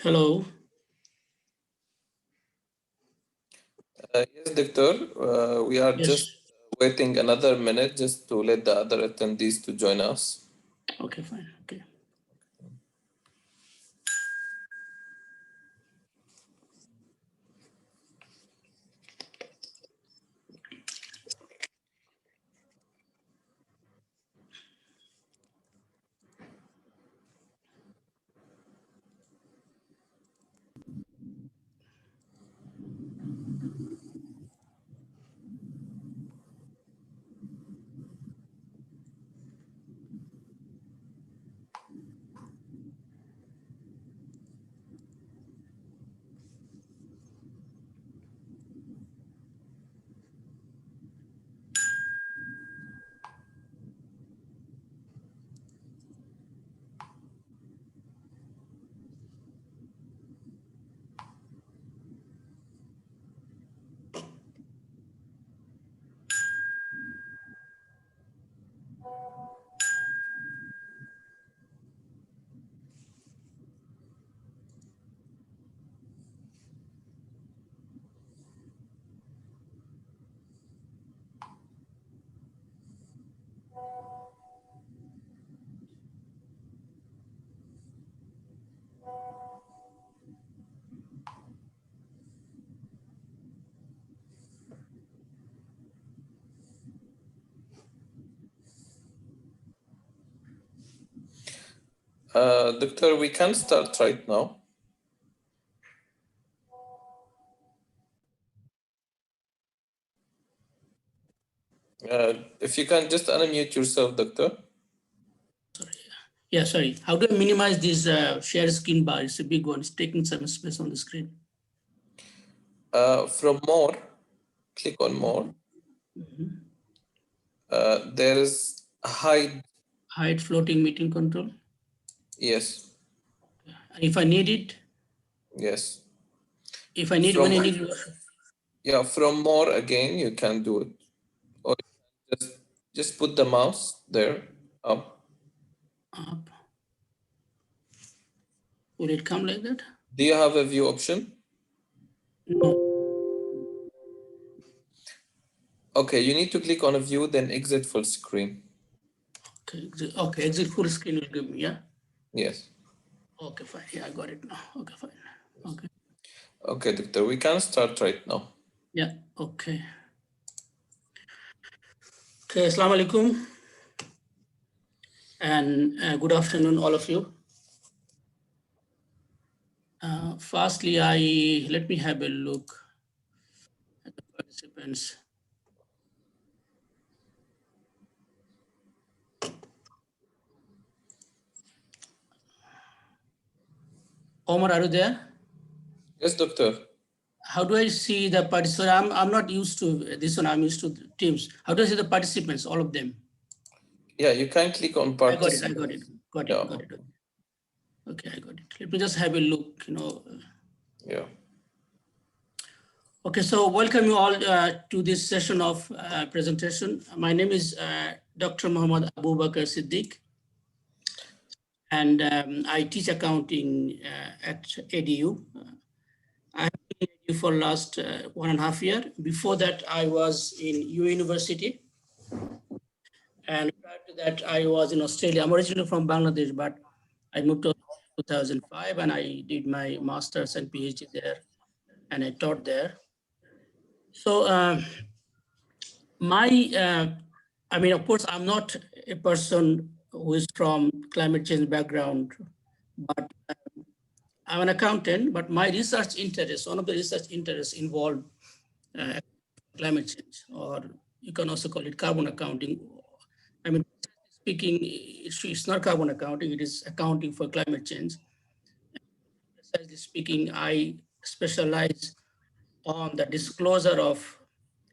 Hello. Yes, Doctor. We are Yes. just waiting another minute just to let the other attendees to join us. Okay, fine. Okay. Doctor, we can start right now. If you can just unmute yourself, Doctor. Sorry. Yeah, sorry. How do I minimize this share screen bar? It's a big one. It's taking some space on the screen. From more, click on more. There is hide. Hide floating meeting control. Yes. If I need it. Yes. If I need, when I need. Yeah, from more again, you can do it. Or just put the mouse there, up. Up. Will it come like that? Do you have a view option? No. Okay, you need to click on a view, then exit full screen. Okay, exit full screen will give me, yeah? Yes. Okay, fine. Yeah, I got it now. Okay, fine. Okay. Okay, Doctor, we can start right now. Yeah, okay. Okay, Assalamu alaikum. And good afternoon, all of you. Firstly, let me have a look at the participants. Omar, are you there? Yes, Doctor. How do I see the participants? I'm not used to this one. I'm used to Teams. How do I see the participants, all of them? Yeah, you can click on participants. Got it. Okay, I got it. Let me just have a look, Yeah. Okay, so welcome you all to this session of presentation. My name is Dr. Muhammad Abu Bakr Siddiq, and I teach accounting at ADU. I have been at ADU for last 1.5 years. Before that, I was in UAE University. And prior to that, I was in Australia. I'm originally from Bangladesh, but I moved to 2005 and I did my master's and PhD there, and I taught there. So I mean, of course, I'm not a person who is from climate change background, but I'm an accountant, but my research interest, one of the research interests involved climate change, or you can also call it carbon accounting. I mean, speaking, it's not carbon accounting, it is accounting for climate change. Precisely speaking, I specialize on the disclosure of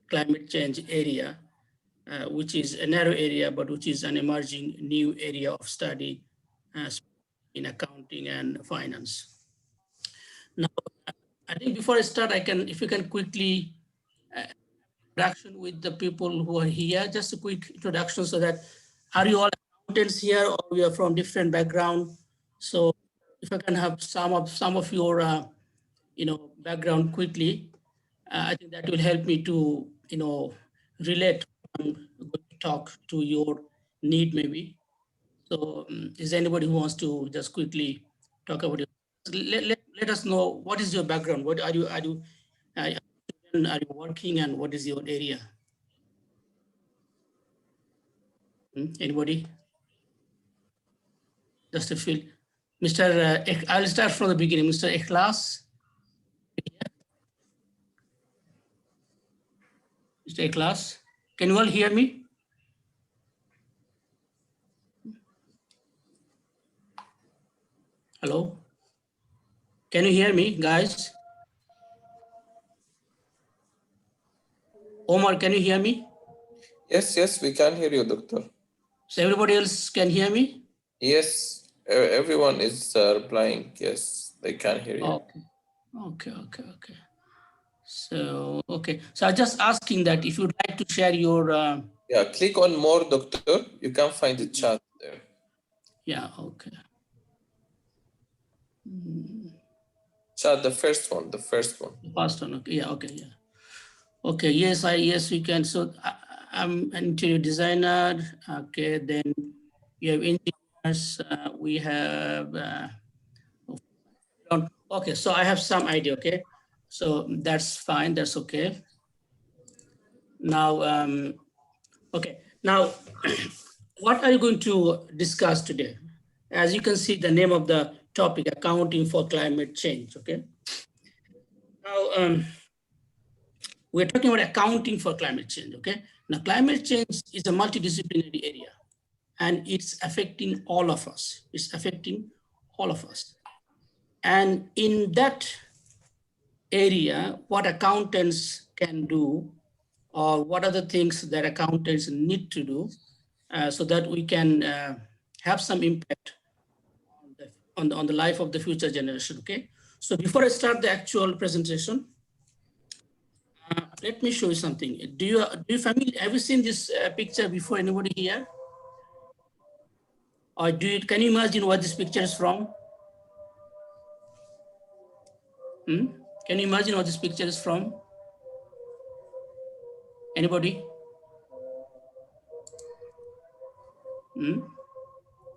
climate change area, which is a narrow area, but which is an emerging new area of study in accounting and finance. Now, I think before I start, if you can quickly introduction with the people who are here, just a quick introduction so that, are you all accountants here or we are from different background? So if I can have some of your background quickly, I think that will help me to relate. I'm going to talk to your need maybe. So is there anybody who wants to just quickly talk about it? Let us know what is your background. What are you are you working, and what is your area? Anybody? Just a feel. Mr. I'll start from the beginning. Mr. Ikhlas. Mr. Ikhlas, can you all hear me? Hello? Can you hear me, guys? Omar, can you hear me? Yes, we can hear you, doctor. So everybody else can hear me? Yes, everyone is replying. Yes, they can hear you. Okay. So, So I'm just asking that if you'd like to share your... Yeah, click on more, doctor. You can find the chat there. Yeah, okay. Chat, the first one. The first one, okay, yeah, okay, yeah. Okay, yes, we can. So I'm an interior designer. Okay, then you have engineers. We have... okay, so I have some idea, okay? So that's fine, that's okay. Now, okay, now, what are you going to discuss today? As you can see, the name of the topic, accounting for climate change, okay? Now, we're talking about accounting for climate change, okay? Now, climate change is a multidisciplinary area, and it's affecting all of us. It's affecting all of us. And in that area, what accountants can do, or what are the things that accountants need to do so that we can have some impact on the life of the future generation, okay? So before I start the actual presentation, let me show you something. Have you seen this picture before, anybody here? Or can you imagine what this picture is from? Can you imagine what this picture is from? Anybody?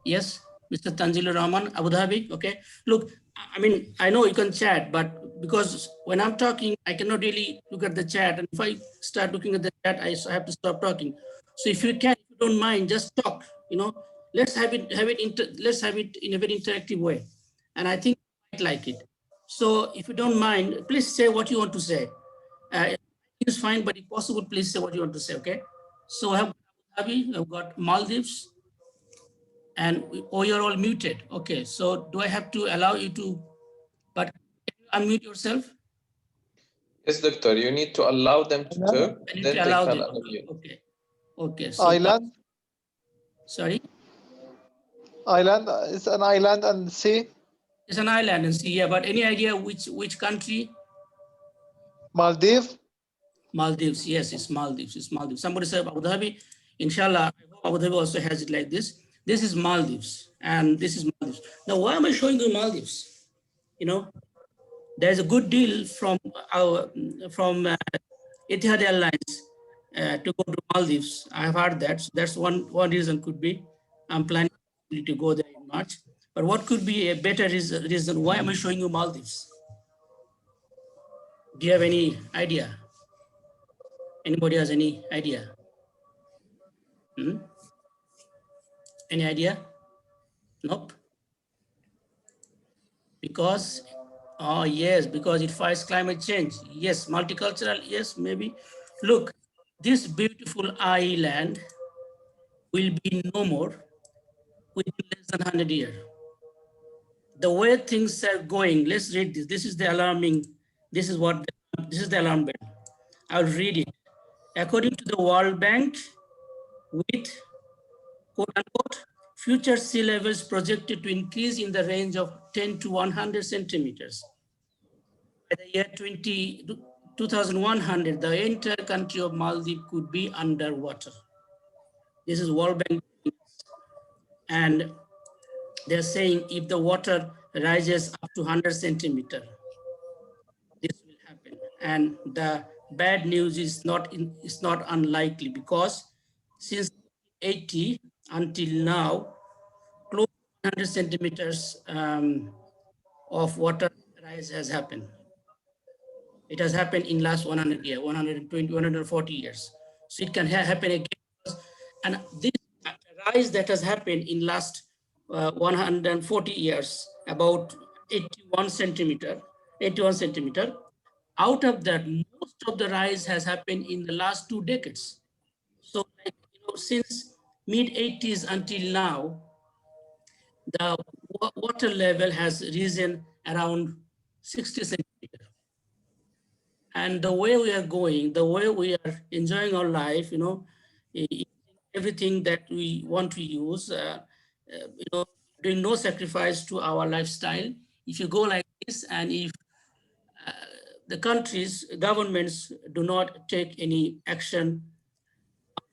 Yes, Mr. Tanzilur Rahman, Abu Dhabi. Okay. Look, I mean, I know you can chat, but because when I'm talking, I cannot really look at the chat. And if I start looking at the chat, I have to stop talking. So if you can, if you don't mind, just talk. Let's have it in a very interactive way. And I think you might like it. So if you don't mind, please say what you want to say. It's fine, but if possible, please say what you want to say. Okay. So I have Abu Dhabi, I've got Maldives. And you're all muted. Okay, so do I have to allow you to, but can you unmute yourself? Yes, doctor, you need to allow them to talk, then they can unmute. Okay, so... Island? Sorry? Island, it's an island and sea? It's an island and sea, yeah, but any idea which country? Maldives? Maldives, yes, it's Maldives. Somebody said Abu Dhabi. Inshallah, I hope Abu Dhabi also has it like this. This is Maldives, and this is Maldives. Now, why am I showing you Maldives? There's a good deal from Etihad Airlines to go to Maldives. I've heard that. So that's one reason could be. I'm planning to go there in March. But what could be a better reason? Why am I showing you Maldives? Do you have any idea? Anybody has any idea? Any idea? Nope. Because, yes, because it fights climate change. Yes, multicultural, yes, maybe. Look, this beautiful island will be no more within less than 100 years. The way things are going, let's read this. This is the alarming, this is the alarm bell. I'll read it. According to the World Bank, with quote unquote, future sea levels projected to increase in the range of 10 to 100 centimeters. By the year 2100, the entire country of Maldives could be underwater. This is World Bank. And they're saying if the water rises up to 100 centimeter, this will happen. And the bad news is not unlikely, because since 80 until now, close to 100 centimeters of water rise has happened. It has happened in last 100 years, 120, 140 years. So it can happen again. And this rise that has happened in last 140 years, about 81 centimeter, out of that, most of the rise has happened in the last 2 decades. So like, since mid 80s until now, the water level has risen around 60 centimeters. And the way we are going, the way we are enjoying our life, everything that we want to use, doing no sacrifice to our lifestyle. If you go like this, and if the countries, governments do not take any action,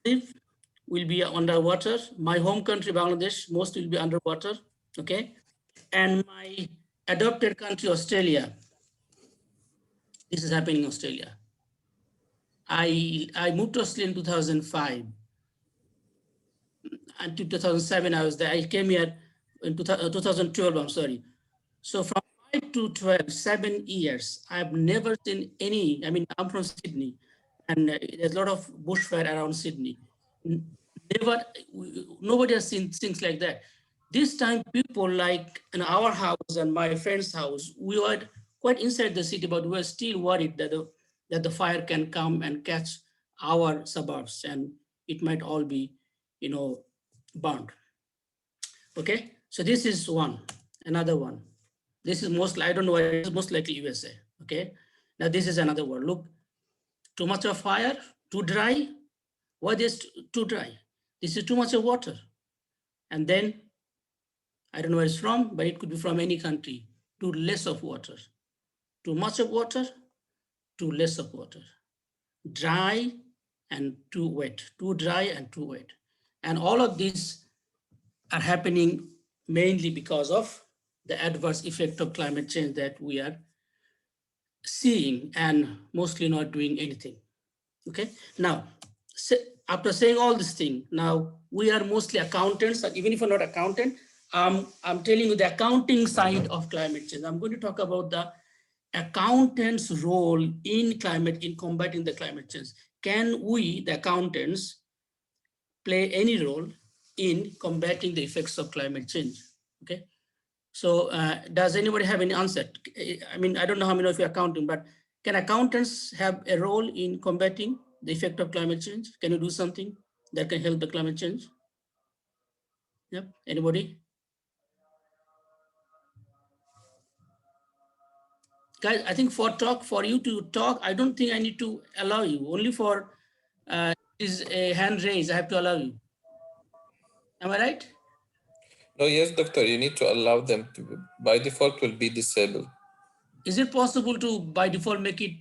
will be underwater. My home country, Bangladesh, most will be underwater, okay? And my adopted country, Australia, this is happening in Australia. I moved to Australia in 2005. Until 2007, I was there. I came here in 2012, I'm sorry. So from 5 to 12, 7 years, I've never seen any, I'm from Sydney, and there's a lot of bushfire around Sydney. Nobody has seen things like that. This time, people like in our house and my friend's house, we were quite inside the city, but we were still worried that the fire can come and catch our suburbs, and it might all be, burned. Okay, so this is one. Another one. This is I don't know why, it's most likely USA. Okay, now this is another one. Look, too much of fire, too dry. What is too dry? This is too much of water. And then, I don't know where it's from, but it could be from any country. Too less of water. Too much of water, too less of water. Dry and too wet. Too dry and too wet. And all of these are happening mainly because of the adverse effect of climate change that we are seeing and mostly not doing anything. Okay, now, after saying all this thing, now we are mostly accountants, and even if we're not accountant, I'm telling you the accounting side of climate change. I'm going to talk about the accountants' role in combating the climate change. Can we, the accountants, play any role in combating the effects of climate change? Okay, so does anybody have any answer? I don't know how many of you are accounting, but can accountants have a role in combating the effect of climate change? Can you do something that can help the climate change? Yep, anybody? Guys, I think for you to talk, I don't think I need to allow you. Only for is a hand raise, I have to allow you. Am I right? No, yes, doctor, you need to allow them to, by default, will be disabled. Is it possible to, by default, make it,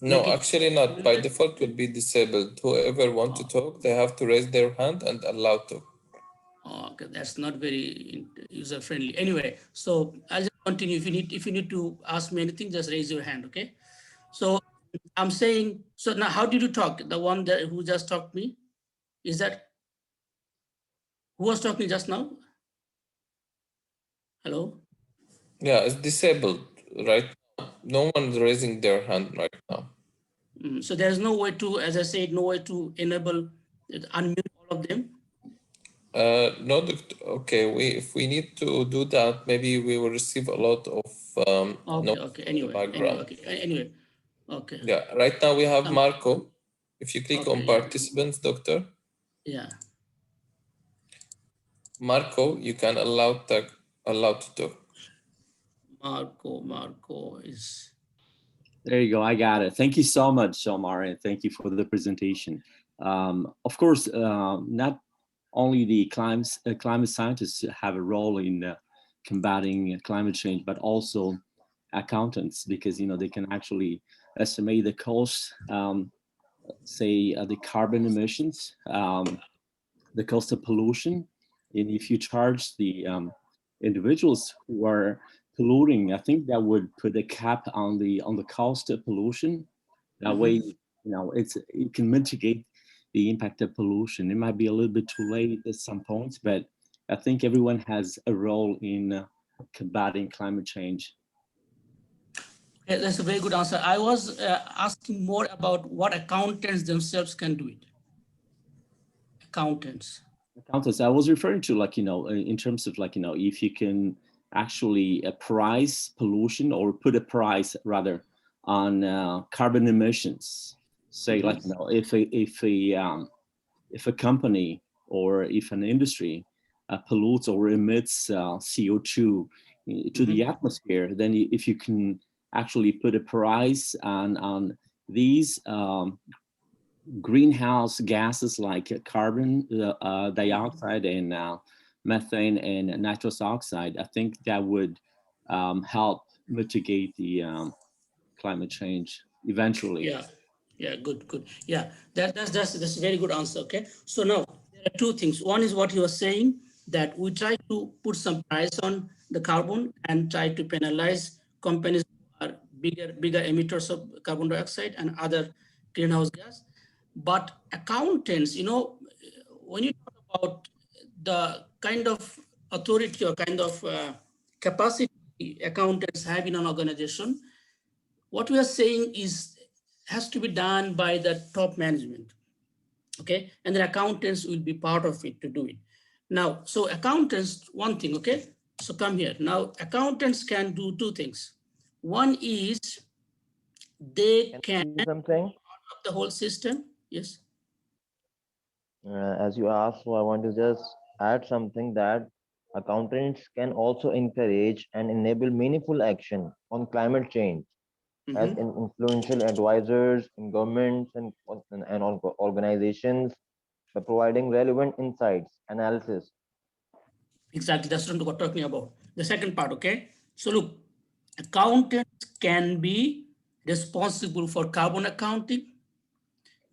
No, actually not. By default, will be disabled. Whoever want to talk, they have to raise their hand and allow to. Okay, that's not very user friendly. Anyway, so I'll just continue. If you need to ask me anything, just raise your hand. Okay. So I'm saying. So now, how did you talk? The one who just talked me, is that who was talking just now? Hello. Yeah, it's disabled right now. No one's raising their hand right now. So there's no way to, as I said, no way to enable unmute all of them. No, okay. If we need to do that, maybe we will receive a lot of Okay. Anyway. Okay. Yeah. Right now we have Marco. If you click on participants, doctor. Yeah. Marco, you can allow to talk. Marco is. There you go. I got it. Thank you so much, Omar, and thank you for the presentation. Of course, not only the climate scientists have a role in combating climate change, but also accountants, because they can actually estimate the cost, say the carbon emissions, the cost of pollution, and if you charge the individuals who are polluting, I think that would put a cap on the cost of pollution. That way, it can mitigate the impact of pollution. It might be a little bit too late at some points, but I think everyone has a role in combating climate change. Yeah, that's a very good answer. I was asking more about what accountants themselves can do it. Accountants. Accountants, I was referring to, like, in terms of, like, if you can actually price pollution, or put a price rather on carbon emissions. Say, like, if a company or if an industry pollutes or emits CO2 to the atmosphere, then if you can actually put a price on these greenhouse gases like carbon dioxide and methane and nitrous oxide, I think that would help mitigate the climate change eventually. Yeah, good. Yeah, that's a very good answer. Okay, so now there are two things. One is what you are saying, that we try to put some price on the carbon and try to penalize companies who are bigger emitters of carbon dioxide and other greenhouse gas. But accountants, when you talk about the kind of authority or kind of capacity accountants have in an organization, what we are saying is has to be done by the top management, okay? And the accountants will be part of it to do it. Now, so accountants, one thing, okay? So come here. Now, accountants can do two things. One is they can do something. part of the whole system. Yes. As you asked, so I want to just add something, that accountants can also encourage and enable meaningful action on climate change as influential advisors in governments and organizations, by providing relevant insights, analysis. Exactly, that's what we're talking about. The second part, okay? So look, accountants can be responsible for carbon accounting,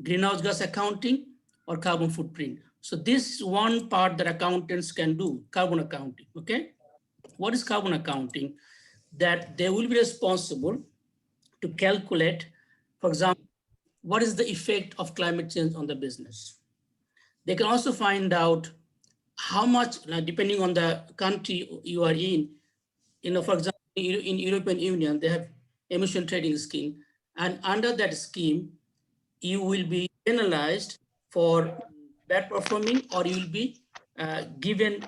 greenhouse gas accounting, or carbon footprint. So this is one part that accountants can do, carbon accounting, okay? What is carbon accounting? That they will be responsible to calculate, for example, what is the effect of climate change on the business. They can also find out much, depending on the country you are in, for example, in European Union, they have emission trading scheme. And under that scheme, you will be penalized for bad performing, or you will be given,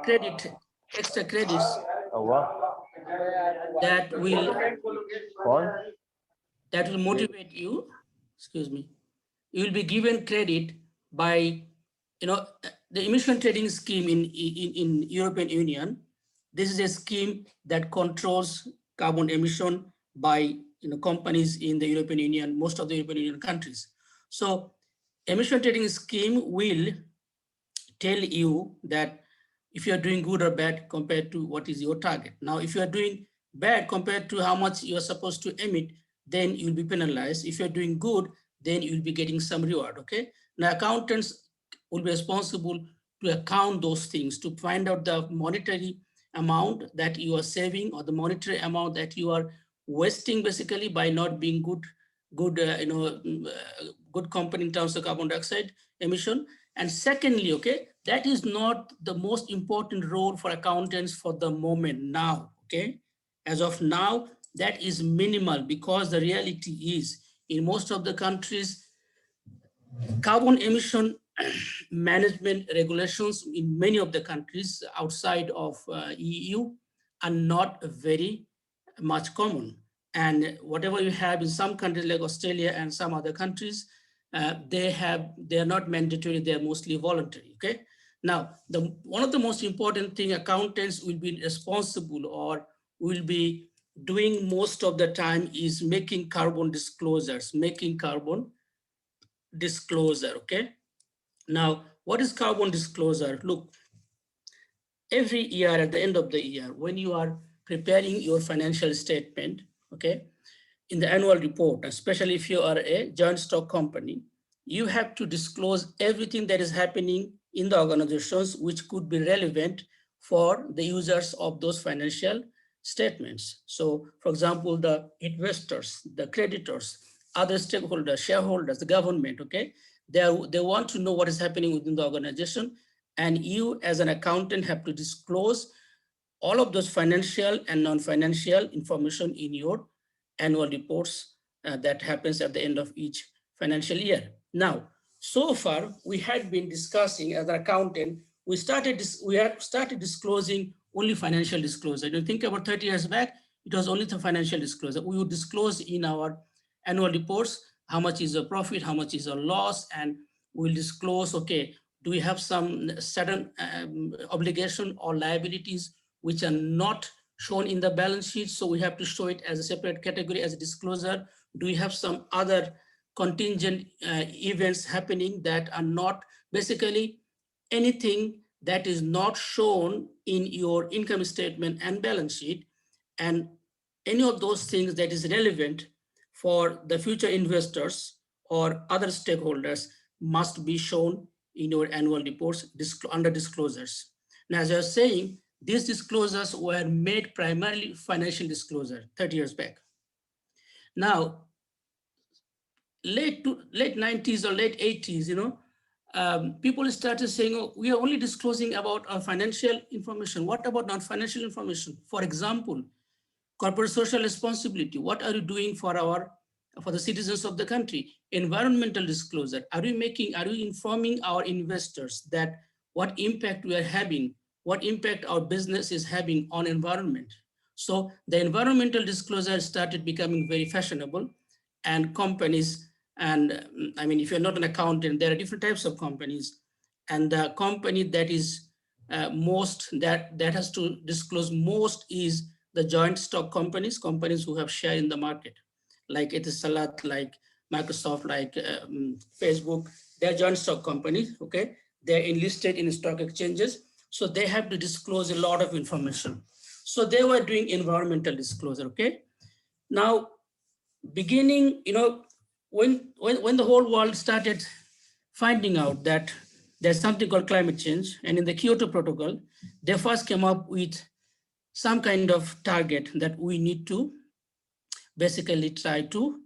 credit, extra credits that will motivate you. Excuse me. You will be given credit by, the emission trading scheme in European Union. This is a scheme that controls carbon emission by companies in the European Union, most of the European Union countries. So emission trading scheme will tell you that if you're doing good or bad compared to what is your target. Now, if you're doing bad compared to how much you're supposed to emit, then you'll be penalized. If you're doing good, then you'll be getting some reward, okay? Now, accountants will be responsible to account those things, to find out the monetary amount that you are saving, or the monetary amount that you are wasting, basically, by not being good company in terms of carbon dioxide emission. And secondly, okay, that is not the most important role for accountants for the moment now, okay? As of now, that is minimal, because the reality is in most of the countries, carbon emission management regulations in many of the countries outside of EU are not very much common. And whatever you have in some countries like Australia and some other countries, they are not mandatory, they're mostly voluntary, okay? Now, one of the most important thing accountants will be responsible or will be doing most of the time is making carbon disclosures, okay? Now, what is carbon disclosure? Look, every year at the end of the year, when you are preparing your financial statement, okay, in the annual report, especially if you are a joint stock company, you have to disclose everything that is happening in the organizations which could be relevant for the users of those financial statements. So for example, the investors, the creditors, other stakeholders, shareholders, the government, okay? They want to know what is happening within the organization, and you as an accountant have to disclose all of those financial and non-financial information in your annual reports that happens at the end of each financial year. Now, so far we had been discussing as an accountant, we have started disclosing only financial disclosure. You think about 30 years back, it was only the financial disclosure. We would disclose in our annual reports how much is a profit, how much is a loss, and we'll disclose, okay, do we have some certain obligation or liabilities which are not shown in the balance sheet, so we have to show it as a separate category as a disclosure? Do we have some other contingent events happening that are not, basically anything that is not shown in your income statement and balance sheet, and any of those things that is relevant for the future investors or other stakeholders must be shown in your annual reports under disclosures. Now, as I was saying, these disclosures were made primarily financial disclosure 30 years back. Now, late 90s or late 80s, people started saying, oh, we are only disclosing about our financial information. What about non-financial information? For example, corporate social responsibility. What are you doing for the citizens of the country? Environmental disclosure. Are you informing our investors that what impact we are having, what impact our business is having on environment? So the environmental disclosure started becoming very fashionable, and companies, and I mean, if you're not an accountant, there are different types of companies, and the company that is that has to disclose most is the joint stock companies who have share in the market, like Etisalat, like Microsoft, like Facebook. They're joint stock companies, okay? They're enlisted in stock exchanges, so they have to disclose a lot of information. So they were doing environmental disclosure, okay? Now, beginning, when the whole world started finding out that there's something called climate change, and in the Kyoto Protocol, they first came up with some kind of target that we need to basically try to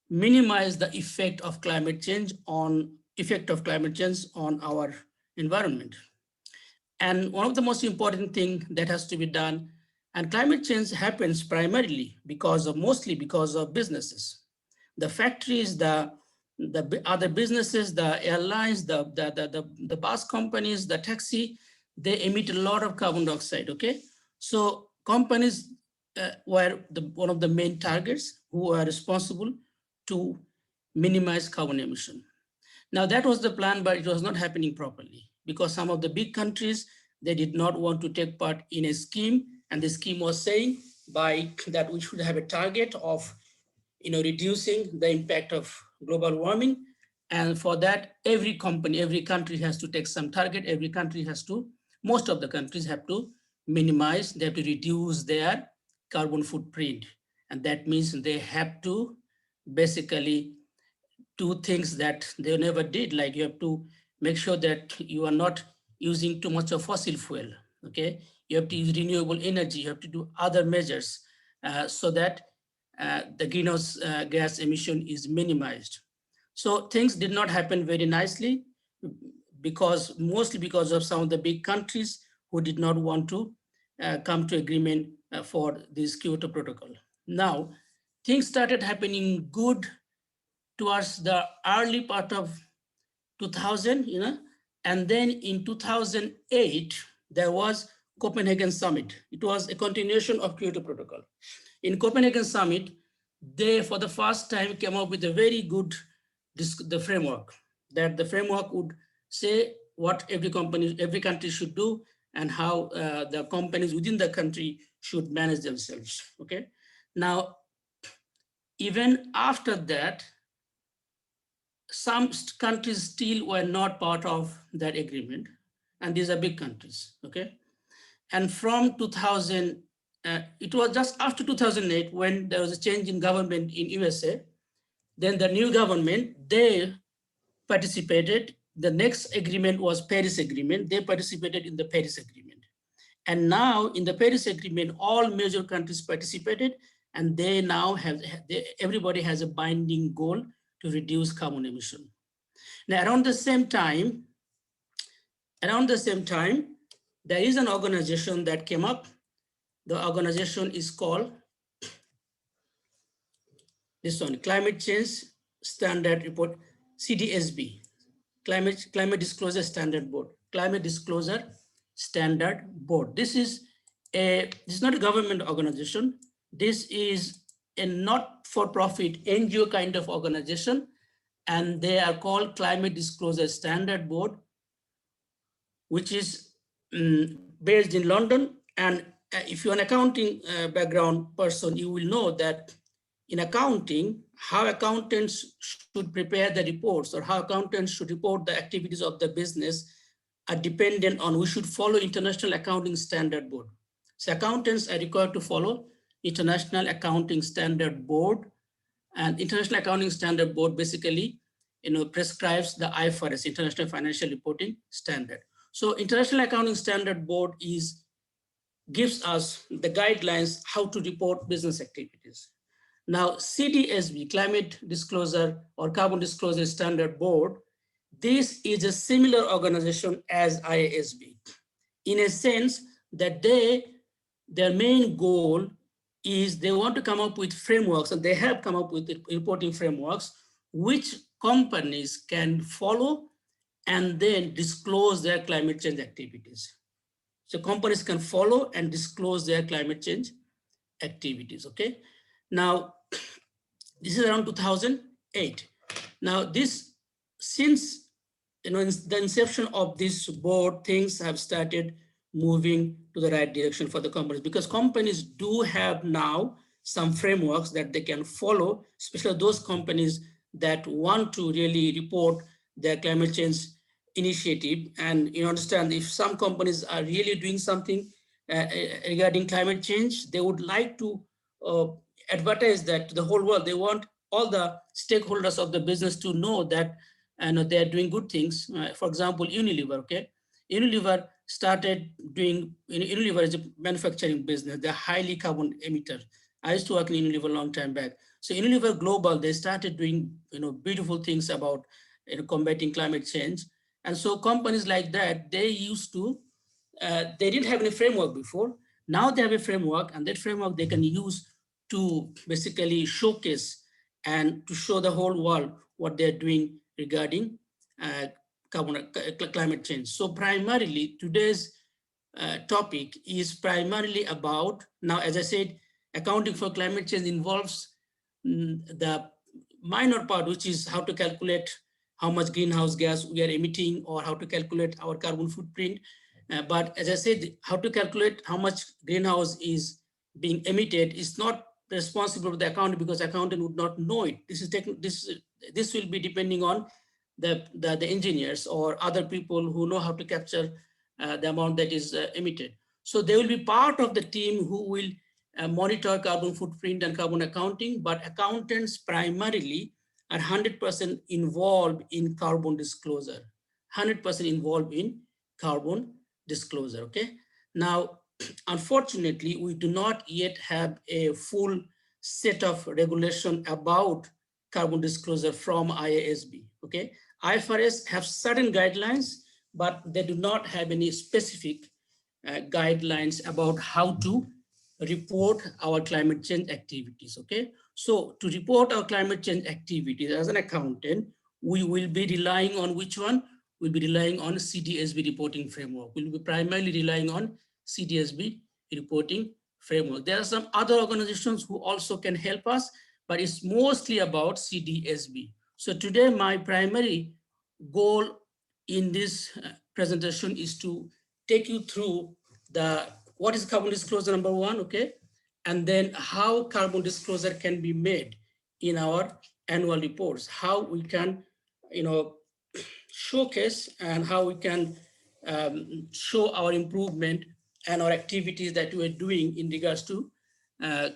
minimize the effect of climate change on our environment. And one of the most important thing that has to be done, and climate change happens primarily mostly because of businesses. The factories, the other businesses, the airlines, the bus companies, the taxi, they emit a lot of carbon dioxide, okay? So companies were one of the main targets who are responsible to minimize carbon emission. Now that was the plan, but it was not happening properly because some of the big countries, they did not want to take part in a scheme, and the scheme was saying that we should have a target of reducing the impact of global warming. And for that, every country has to take some target. Most of the countries have to minimize, they have to reduce their carbon footprint. And that means they have to basically do things that they never did. Like you have to make sure that you are not using too much of fossil fuel, okay? You have to use renewable energy, you have to do other measures so that the greenhouse gas emission is minimized. So things did not happen very nicely mostly because of some of the big countries who did not want to come to agreement for this Kyoto Protocol. Now, things started happening good towards the early part of 2000, and then in 2008, there was Copenhagen Summit. It was a continuation of Kyoto Protocol. In Copenhagen Summit, they, for the first time, came up with a very good framework, that the framework would say what every country should do and how the companies within the country should manage themselves, okay? Now, even after that, some countries still were not part of that agreement, and these are big countries, okay? And from 2000, it was just after 2008 when there was a change in government in USA. Then the new government, they participated. The next agreement was Paris Agreement. They participated in the Paris Agreement. And now in the Paris Agreement, all major countries participated, and they now have, everybody has a binding goal to reduce carbon emission. Now around the same time, there is an organization that came up. The organization is called this one, Climate Change Standard Report, CDSB, Climate Disclosure Standard Board, Climate Disclosure Standard Board. This is not a government organization. This is a not-for-profit NGO kind of organization, and they are called Climate Disclosure Standard Board, which is based in London. And if you're an accounting background person, you will know that in accounting, how accountants should prepare the reports or how accountants should report the activities of the business are dependent on, we should follow International Accounting Standard Board. So accountants are required to follow International Accounting Standard Board, and International Accounting Standard Board basically, prescribes the IFRS, International Financial Reporting Standard. So International Accounting Standard Board gives us the guidelines how to report business activities. Now, CDSB, Climate Disclosure or Carbon Disclosure Standard Board, this is a similar organization as IASB, in a sense that their main goal is they want to come up with frameworks, and they have come up with reporting frameworks which companies can follow and then disclose their climate change activities. So companies can follow and disclose their climate change activities, okay? Now, this is around 2008. Now this, since the inception of this board, things have started moving to the right direction for the companies, because companies do have now some frameworks that they can follow, especially those companies that want to really report their climate change initiative. And you understand, if some companies are really doing something regarding climate change, they would like to advertise that to the whole world. They want all the stakeholders of the business to know that they are doing good things. For example, Unilever, okay? Unilever started doing, Unilever is a manufacturing business. They're highly carbon emitter. I used to work in Unilever a long time back. So Unilever Global, they started doing beautiful things about combating climate change. And so companies like that, they used to, they didn't have any framework before. Now they have a framework, and that framework they can use to basically showcase and to show the whole world what they're doing regarding climate change. So primarily today's topic is primarily about, now as I said, accounting for climate change involves the minor part, which is how to calculate how much greenhouse gas we are emitting or how to calculate our carbon footprint. But as I said, how to calculate how much greenhouse is being emitted is not responsible for the accountant, because accountant would not know it. This will be depending on the engineers or other people who know how to capture the amount that is emitted. So they will be part of the team who will monitor carbon footprint and carbon accounting, but accountants primarily are 100% involved in carbon disclosure, 100% involved in carbon disclosure, okay? Now, unfortunately, we do not yet have a full set of regulation about carbon disclosure from IASB, okay? IFRS have certain guidelines, but they do not have any specific guidelines about how to report our climate change activities, okay? So to report our climate change activities as an accountant, we will be relying on which one? We'll be relying on CDSB reporting framework. We'll be primarily relying on CDSB reporting framework. There are some other organizations who also can help us, but it's mostly about CDSB. So today my primary goal in this presentation is to take you through what is carbon disclosure number one, okay? And then how carbon disclosure can be made in our annual reports, how we can, showcase and how we can show our improvement and our activities that we're doing in regards to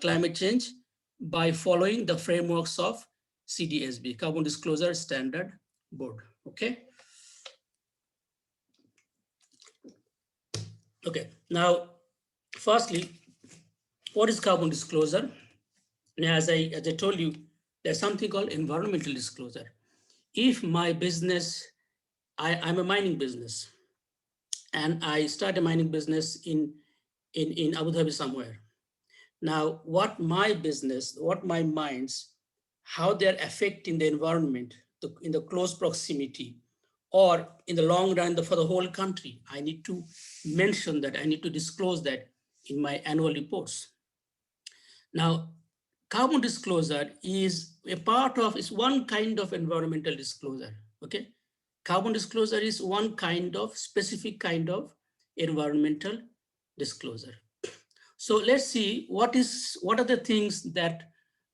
climate change by following the frameworks of CDSB, Carbon Disclosure Standard Board, okay? Okay, now firstly, what is carbon disclosure? And as I told you, there's something called environmental disclosure. If my business, I'm a mining business, and I start a mining business in Abu Dhabi somewhere. Now, what my business, what my mines, how they're affecting the environment in the close proximity, or in the long run for the whole country, I need to mention that, I need to disclose that in my annual reports. Now, carbon disclosure is a part of, is one kind of environmental disclosure, okay? Carbon disclosure is one kind of, specific kind of environmental disclosure. So let's see what are the things that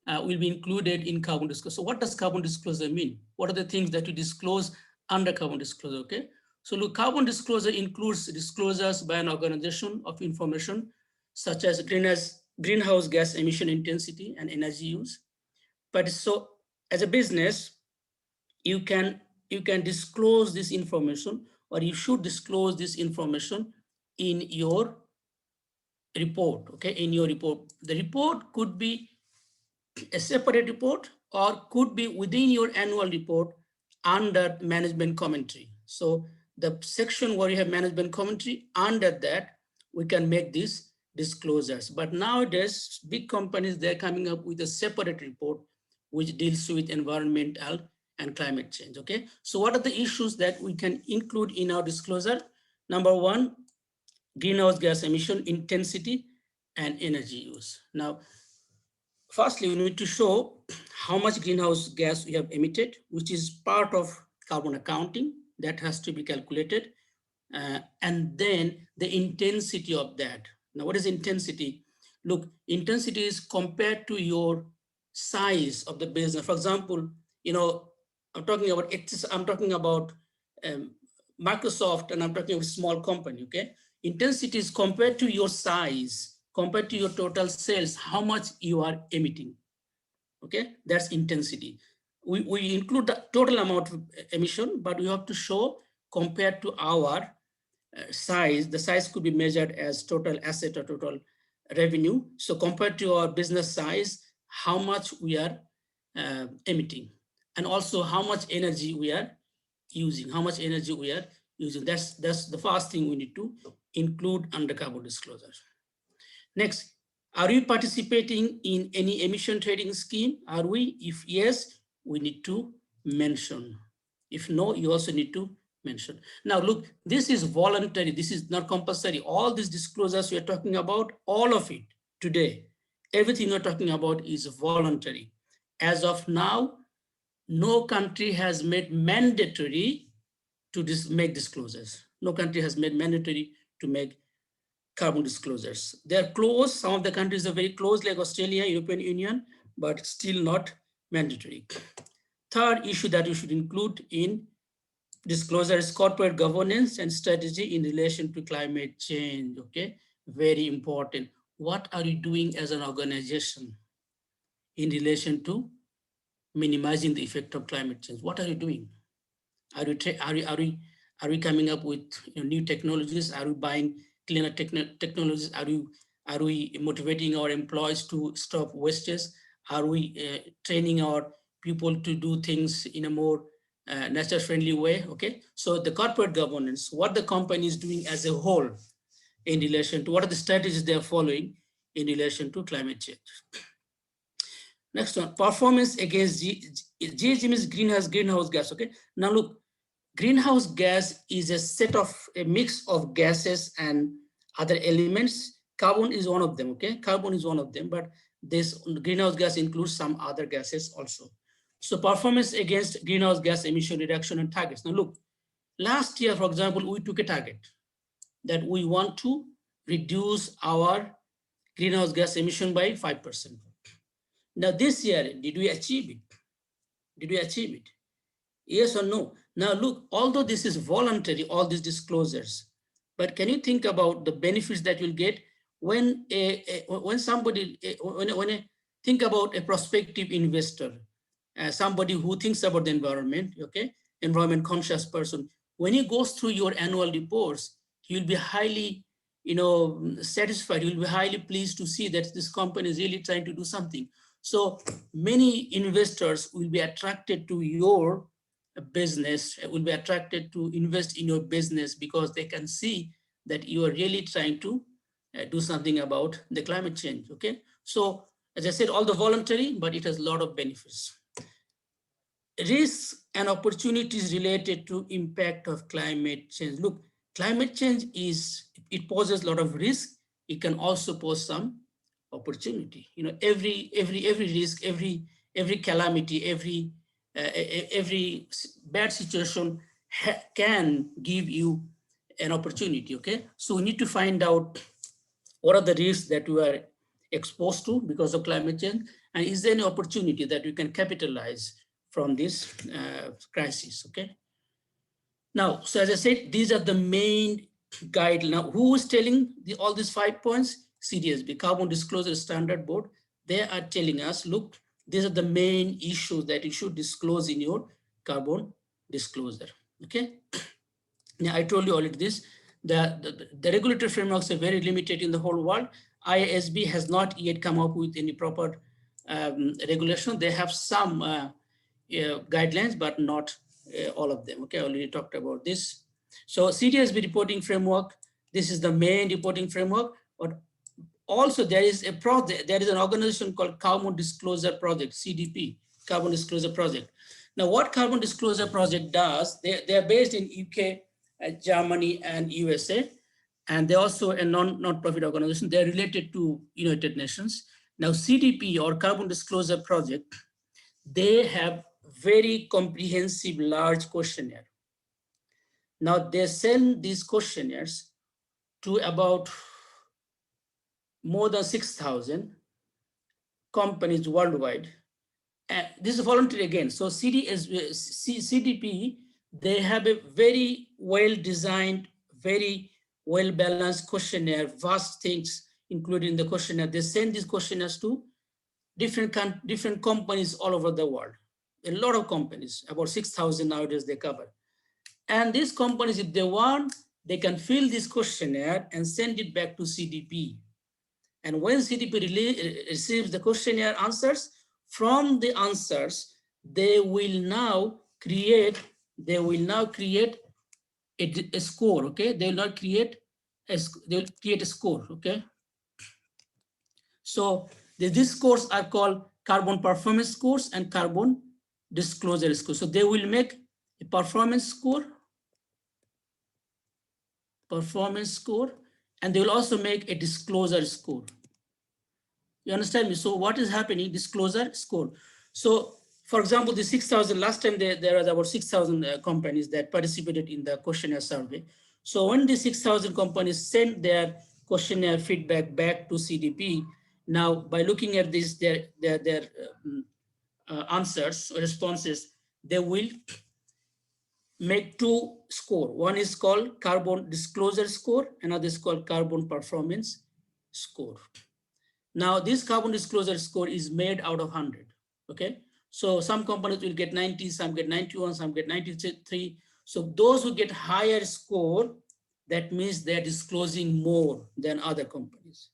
will be included in carbon disclosure. So what does carbon disclosure mean? What are the things that we disclose under carbon disclosure, okay? So look, carbon disclosure includes disclosures by an organization of information such as greenhouse gas emission intensity and energy use. But so as a business, you can disclose this information, or you should disclose this information in your report, okay, in your report. The report could be a separate report or could be within your annual report under management commentary. So the section where you have management commentary, under that, we can make these disclosures. But nowadays, big companies, they're coming up with a separate report which deals with environmental and climate change, okay? So what are the issues that we can include in our disclosure? Number one, greenhouse gas emission intensity and energy use. Now, firstly, we need to show how much greenhouse gas we have emitted, which is part of carbon accounting that has to be calculated. And then the intensity of that. Now, what is intensity? Look, intensity is compared to your size of the business. For example, you know, I'm talking about Microsoft, and I'm talking about a small company, okay? Intensity is compared to your size, compared to your total sales, how much you are emitting, okay? That's intensity. We include the total amount of emission, but we have to show compared to our size. The size could be measured as total asset or total revenue. So compared to our business size, how much we are emitting, and also how much energy we are using, That's the first thing we need to include under carbon disclosure. Next, are we participating in any emission trading scheme? Are we? If yes, we need to mention. If no, you also need to mention. Now look, this is voluntary. This is not compulsory. All these disclosures we are talking about, all of it today, everything we're talking about is voluntary. As of now, no country has made mandatory to make disclosures. No country has made mandatory to make carbon disclosures. They're close. Some of the countries are very close, like Australia, European Union, but still not mandatory. Third issue that you should include in disclosure is corporate governance and strategy in relation to climate change, okay? Very important. What are you doing as an organization in relation to minimizing the effect of climate change? What are you doing? Are we coming up with new technologies? Are we buying cleaner technologies? Are we motivating our employees to stop wastage? Are we training our people to do things in a more nature-friendly way? Okay, so the corporate governance, what the company is doing as a whole in relation to what are the strategies they are following in relation to climate change. Next one, performance against GHG means greenhouse gas. Okay, now look, greenhouse gas is a mix of gases and other elements. Carbon is one of them, okay? Carbon is one of them, but this greenhouse gas includes some other gases also. So performance against greenhouse gas emission reduction and targets. Now look, last year, for example, we took a target that we want to reduce our greenhouse gas emission by 5%. Now this year, did we achieve it? Yes or no? Now look, although this is voluntary, all these disclosures, but can you think about the benefits that you'll get when think about a prospective investor, somebody who thinks about the environment, okay, environment conscious person. When he goes through your annual reports, he will be highly satisfied. You'll be highly pleased to see that this company is really trying to do something. So many investors will be attracted to your business, will be attracted to invest in your business because they can see that you are really trying to do something about the climate change, okay? So as I said, all the voluntary, but it has a lot of benefits. Risks and opportunities related to impact of climate change. Look, climate change it poses a lot of risk. It can also pose some opportunity. Every risk, every calamity, every bad situation can give you an opportunity, okay? So we need to find out what are the risks that we are exposed to because of climate change, and is there any opportunity that we can capitalize from this crisis, okay? Now, so as I said, these are the main guide. Now, who is telling all these 5 points? Ctsb, Carbon Disclosure Standard Board. They are telling us, look, these are the main issues that you should disclose in your carbon disclosure, okay? Now, I told you already this, the regulatory frameworks are very limited in the whole world. IASB has not yet come up with any proper regulation. They have some guidelines, but not all of them. Okay, I already talked about this. So Ctsb reporting framework, this is the main reporting framework, but also there is a project, there is an organization called Carbon Disclosure Project, CDP, Carbon Disclosure Project. Now what Carbon Disclosure Project does, they are based in UK, Germany and USA, and they're also a non-profit organization. They're related to United Nations. Now CDP or Carbon Disclosure Project, they have very comprehensive large questionnaire. Now they send these questionnaires to about more than 6,000 companies worldwide. This is voluntary again. So CDP, they have a very well-designed, very well-balanced questionnaire, vast things, including the questionnaire. They send these questionnaires to different companies all over the world. A lot of companies, about 6,000 nowadays they cover. And these companies, if they want, they can fill this questionnaire and send it back to CDP. And when CDP receives the questionnaire answers, from the answers, they will now create a score, okay? They will create a score, okay? So these scores are called carbon performance scores and carbon disclosure scores. So they will make a performance score, and they will also make a disclosure score. You understand me? So what is happening? Disclosure score. So for example, the 6,000, last time there was about 6,000 companies that participated in the questionnaire survey. So when the 6,000 companies sent their questionnaire feedback back to CDP, now by looking at this, their answers or responses, they will make two score. One is called carbon disclosure score, another is called carbon performance score. Now this carbon disclosure score is made out of 100, okay? So some companies will get 90, some get 91, some get 93. So those who get higher score, that means they're disclosing more than other companies.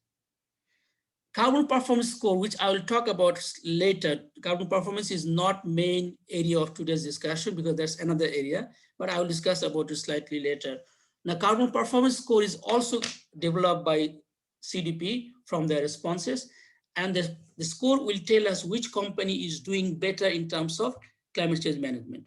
Carbon performance score, which I will talk about later. Carbon performance is not main area of today's discussion because that's another area, but I will discuss about it slightly later. Now, carbon performance score is also developed by CDP from their responses, and the score will tell us which company is doing better in terms of climate change management.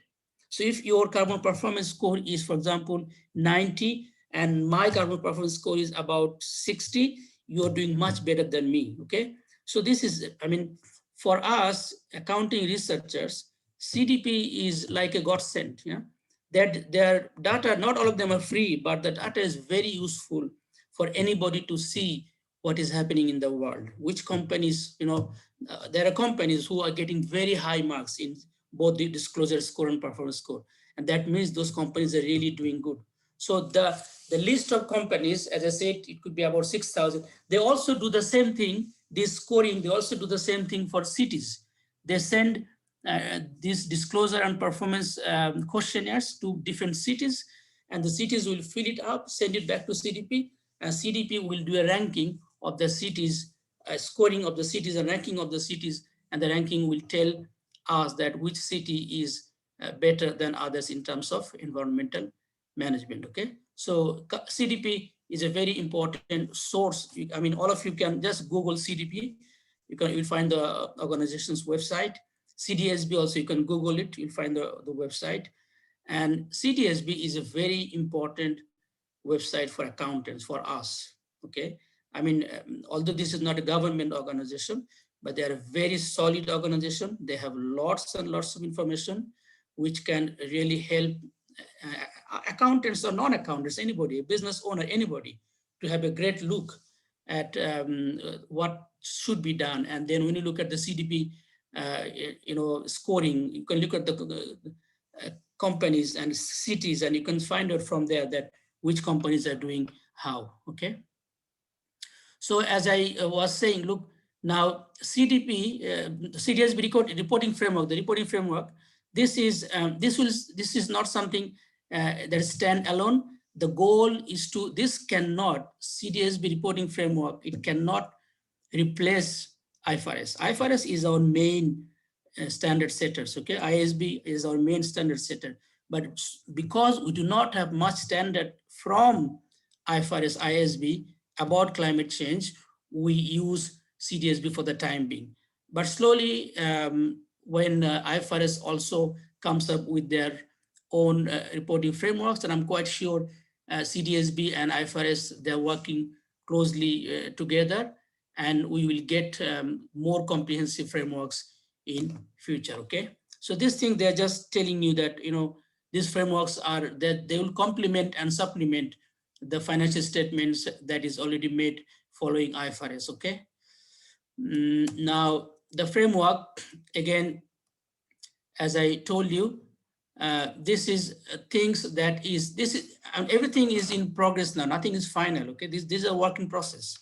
So if your carbon performance score is, for example, 90, and my carbon performance score is about 60, you're doing much better than me, okay? So this is, I mean, for us, accounting researchers, CDP is like a godsend, yeah? That their data, not all of them are free, but the data is very useful for anybody to see what is happening in the world. Which companies, there are companies who are getting very high marks in both the disclosure score and performance score. And that means those companies are really doing good. So the list of companies, as I said, it could be about 6,000. They also do the same thing, this scoring, they also do the same thing for cities. They send these disclosure and performance questionnaires to different cities, and the cities will fill it up, send it back to CDP, and CDP will do a ranking of the cities, scoring of the cities and ranking of the cities, and the ranking will tell us that which city is better than others in terms of environmental management, okay? So CDP is a very important source. I mean, all of you can just Google CDP. You'll find the organization's website. CDSB also, you can Google it, you'll find the website. And CTSB is a very important website for accountants, for us, okay? I mean, although this is not a government organization, but they are a very solid organization. They have lots and lots of information which can really help accountants or non-accountants, anybody, a business owner, anybody, to have a great look at what should be done. And then when you look at the CDP, scoring, you can look at the companies and cities, and you can find out from there that which companies are doing how, okay? So as I was saying, look, now CDP, CDSB reporting framework, the reporting framework, this is not something that is stand alone. The goal is to, CDSB reporting framework, it cannot replace IFRS. IFRS is our main standard setters, okay? ISB is our main standard setter. But because we do not have much standard from IFRS, ISB about climate change, we use CDSB for the time being. But slowly, when IFRS also comes up with their own reporting frameworks, and I'm quite sure CDSB and IFRS, they're working closely together, and we will get more comprehensive frameworks in future, okay? So this thing, they're just telling you that, these frameworks are that they will complement and supplement the financial statements that is already made following IFRS, okay? Now, the framework, again, as I told you, this is things that is, everything is in progress now, nothing is final, okay? This is a working process.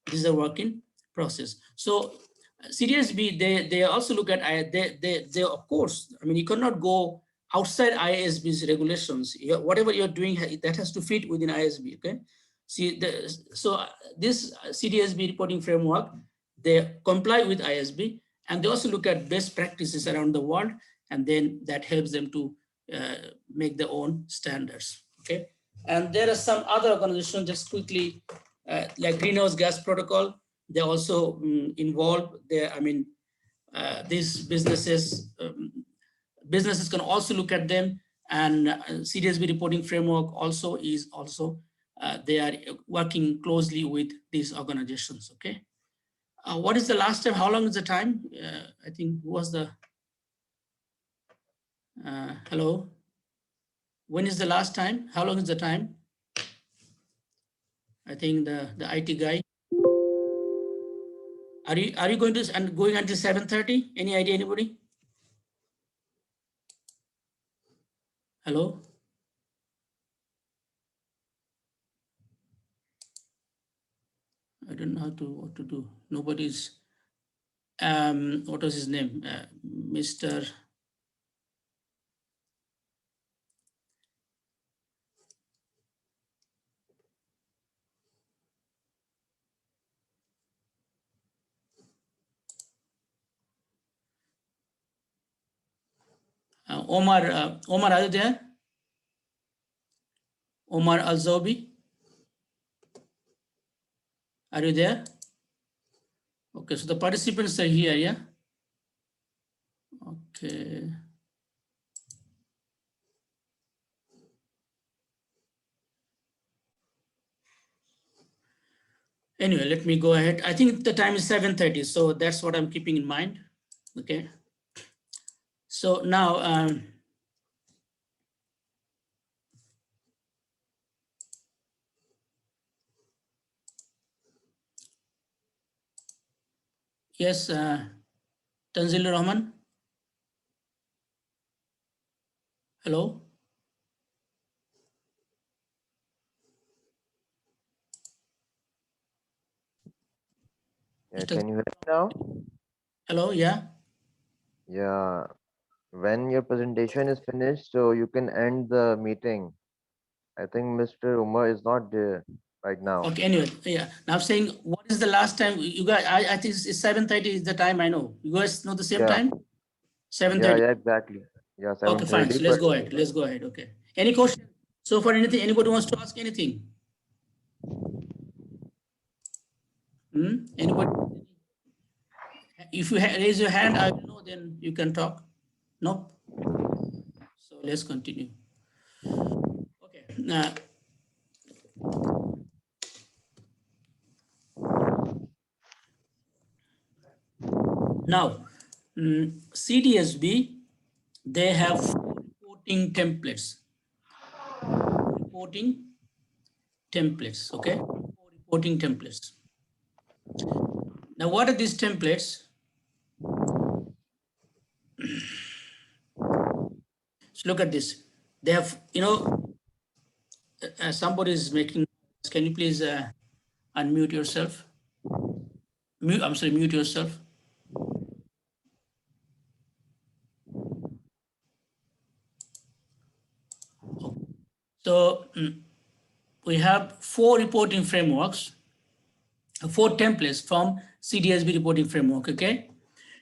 This is a working process. So CDSB, they also look at, they of course, I mean, you cannot go outside ISB's regulations. Whatever you're doing, that has to fit within ISB, okay? See, so this CDSB reporting framework, they comply with ISB, and they also look at best practices around the world, and then that helps them to make their own standards, okay? And there are some other organizations, just quickly, like Greenhouse Gas Protocol, they're also involved there. I mean, these businesses can also look at them, and CDSB reporting framework also is they are working closely with these organizations, okay? What is the last time, how long is the time? I think, who was the, hello? When is the last time? How long is the time? I think the IT guy. Are you going to, and going until 7:30? Any idea, anybody? Hello? I don't know what to do. Nobody's, what was his name? Mr. Omar, are you there? Omar Al-Zobi? Are you there? Okay, so the participants are here, yeah? Okay. Anyway, let me go ahead. I think the time is 7:30, so that's what I'm keeping in mind, okay? So now, yes, Tanzil Rahman. Hello? Yeah, can you hear me now? Hello, yeah? Yeah, when your presentation is finished, so you can end the meeting. I think Mr. Umar is not there. right now. Okay, anyway, yeah. Now I'm saying, what is the last time you guys, I think it's 7:30 is the time I know. You guys know the same Yeah, time? yeah, 7:30. yeah, exactly. Yeah, Okay, fine. 7:30. So let's But go ahead. Let's go ahead. Okay. Any question? So for anything, anybody wants to ask anything? Anybody? If you raise your hand, I will know, then you can talk. No? So let's continue. Okay. Now, CDSB, they have 4 reporting templates. Reporting templates, okay? 4 reporting templates. Now, what are these templates? So look at this. They have, somebody is making, can you please unmute yourself? Mute yourself. So we have 4 reporting frameworks, 4 templates from CDSB reporting framework, okay?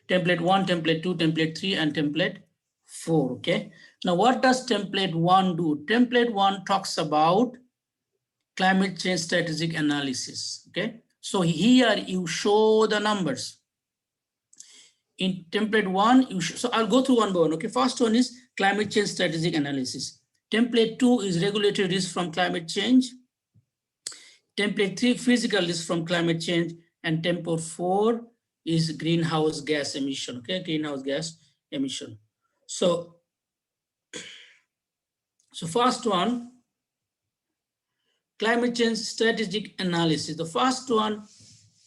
Template 1, template 2, template 3, and template 4, okay? Now, what does template 1 do? Template 1 talks about climate change strategic analysis, okay? So here you show the numbers. In template 1, so I'll go through one by one, okay? First one is climate change strategic analysis. Template 2 is regulatory risk from climate change. Template 3, physical risk from climate change. And template 4 is greenhouse gas emission, okay? Greenhouse gas emission. So first one, climate change strategic analysis. The first one,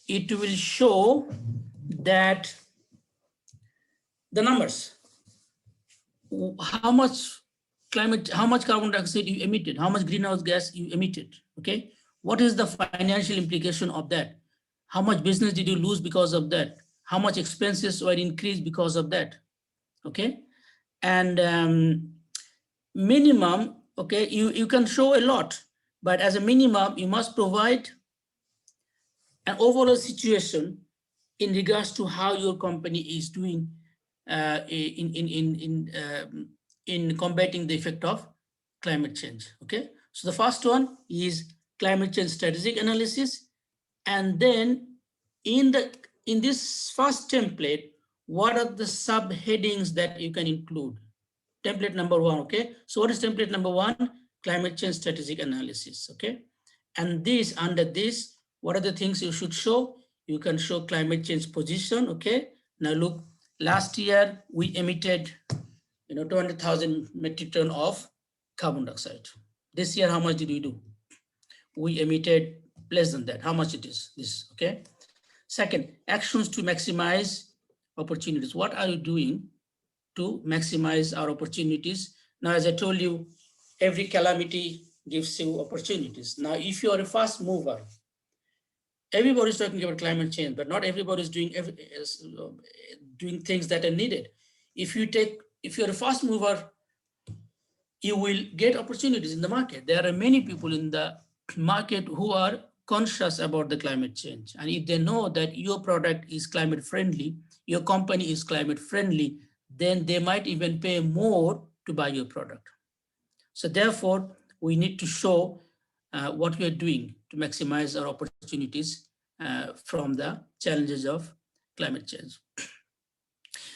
it will show that the numbers, how much carbon dioxide you emitted, how much greenhouse gas you emitted, okay? What is the financial implication of that? How much business did you lose because of that? How much expenses were increased because of that, okay? And minimum, okay, you can show a lot, but as a minimum, you must provide an overall situation in regards to how your company is doing in combating the effect of climate change, okay? So the first one is climate change strategic analysis. And then in this first template, what are the subheadings that you can include? Template number 1, okay? So what is template number 1? Climate change strategic analysis, okay? And this, under this, what are the things you should show? You can show climate change position, okay? Now look, last year we emitted 200,000 metric ton of carbon dioxide. This year, how much did we do? We emitted less than that. How much it is? This, okay? Second, actions to maximize opportunities. What are you doing to maximize our opportunities? Now, as I told you, every calamity gives you opportunities. Now, if you are a fast mover, everybody's talking about climate change, but not everybody is doing things that are needed. If you're a fast mover, you will get opportunities in the market. There are many people in the market who are conscious about the climate change. And if they know that your product is climate friendly, your company is climate friendly, then they might even pay more to buy your product. So therefore, we need to show what we are doing to maximize our opportunities from the challenges of climate change.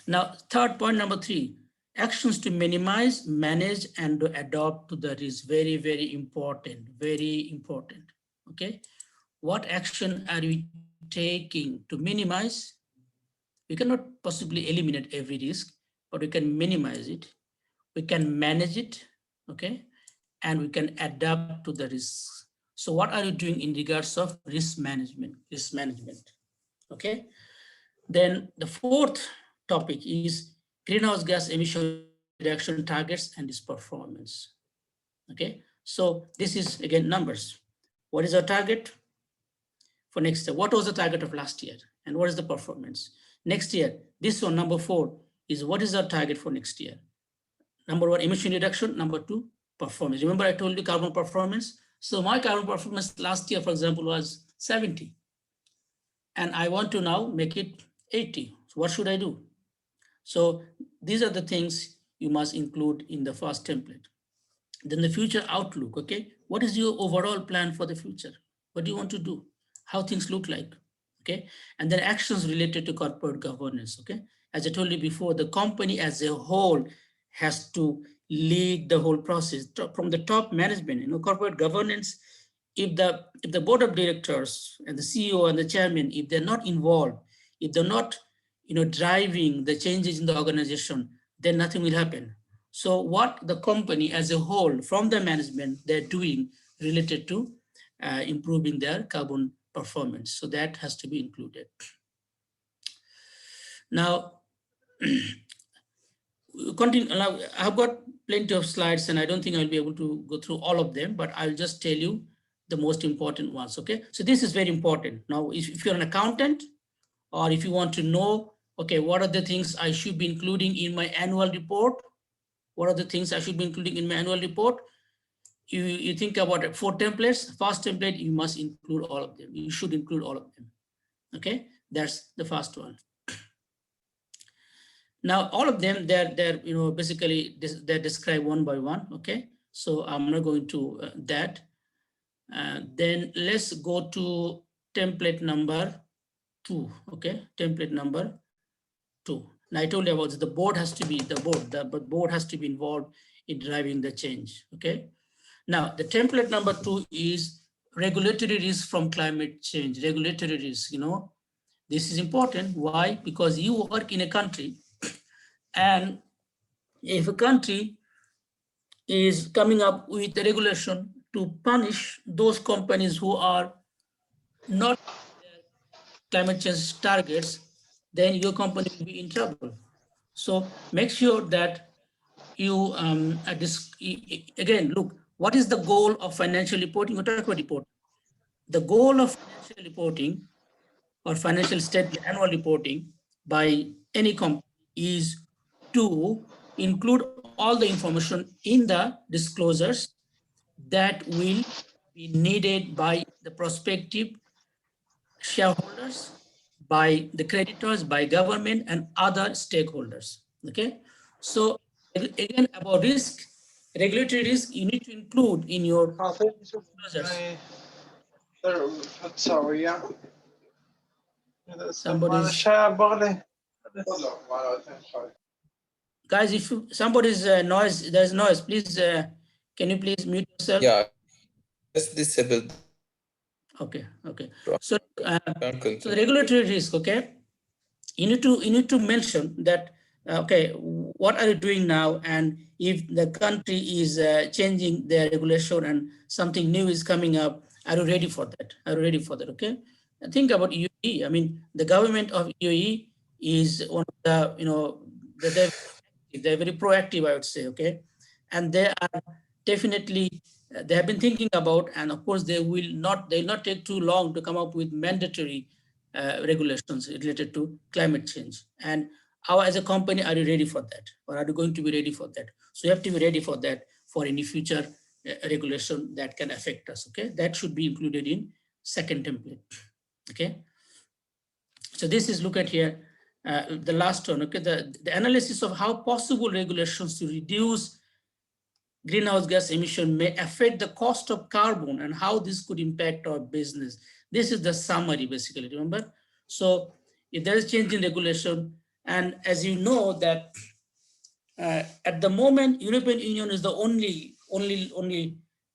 Now, third point, number 3, actions to minimize, manage, and to adapt to the risk. Very, very important, okay? What action are we taking to minimize? We cannot possibly eliminate every risk, but we can minimize it. We can manage it, okay? And we can adapt to the risks. So what are you doing in regards of risk management, okay? Then the fourth topic is greenhouse gas emission reduction targets and its performance, okay? So this is, again, numbers. What is our target for next year? What was the target of last year? And what is the performance? Next year, this one, number 4, is what is our target for next year? Number 1, emission reduction. Number 2, performance. Remember I told you carbon performance. So my carbon performance last year, for example, was 70. And I want to now make it 80. So what should I do? So these are the things you must include in the first template. Then the future outlook, okay? What is your overall plan for the future? What do you want to do? How things look like, okay? And then actions related to corporate governance, okay? As I told you before, the company as a whole has to lead the whole process from the top management, corporate governance. If the board of directors and the CEO and the chairman, if they're not involved, if they're not, driving the changes in the organization, then nothing will happen. So what the company as a whole from the management they're doing related to improving their carbon performance. So that has to be included. Now, continue. Now, I've got plenty of slides and I don't think I'll be able to go through all of them, but I'll just tell you the most important ones, okay? So this is very important. Now, if you're an accountant or if you want to know, okay, what are the things I should be including in my annual report? What are the things I should be including in my annual report? You think about it, 4 templates. First template, you must include all of them. You should include all of them. Okay, that's the first one. Now, all of them, they're basically they're described one by one. Okay, so I'm not going to that. Then let's go to template number 2. Okay, template number 2. Now I told you about this, the board has to be the board has to be involved in driving the change. Okay. Now the template number 2 is regulatory risk from climate change. Regulatory risk, this is important. Why? Because you work in a country, and if a country is coming up with a regulation to punish those companies who are not climate change targets, then your company will be in trouble. So make sure that you, again, look, what is the goal of financial reporting or talk about report? The goal of financial reporting or financial statement annual reporting by any company is to include all the information in the disclosures that will be needed by the prospective shareholders, by the creditors, by government and other stakeholders. Okay, so again, about risk, regulatory risk, you need to include in your disclosures. Somebody's, guys, if somebody's noise, there's noise, please, can you please mute yourself? Yeah, just disabled. Okay. So, so regulatory risk, okay, you need to mention that, okay, what are you doing now? And if the country is changing their regulation and something new is coming up, are you ready for that? Are you ready for that? Okay. And think about UAE. I mean, the government of UAE is one of the, they're very proactive, I would say. Okay. And they are definitely, they have been thinking about, and of course they'll not take too long to come up with mandatory regulations related to climate change. And how, as a company, are you ready for that? Or are you going to be ready for that? So you have to be ready for that, for any future regulation that can affect us. Okay, that should be included in second template. Okay, so this is, look at here, the last one. Okay, the analysis of how possible regulations to reduce greenhouse gas emission may affect the cost of carbon and how this could impact our business. This is the summary, basically, remember? So if there is change in regulation, and as you know that at the moment, European Union is the only,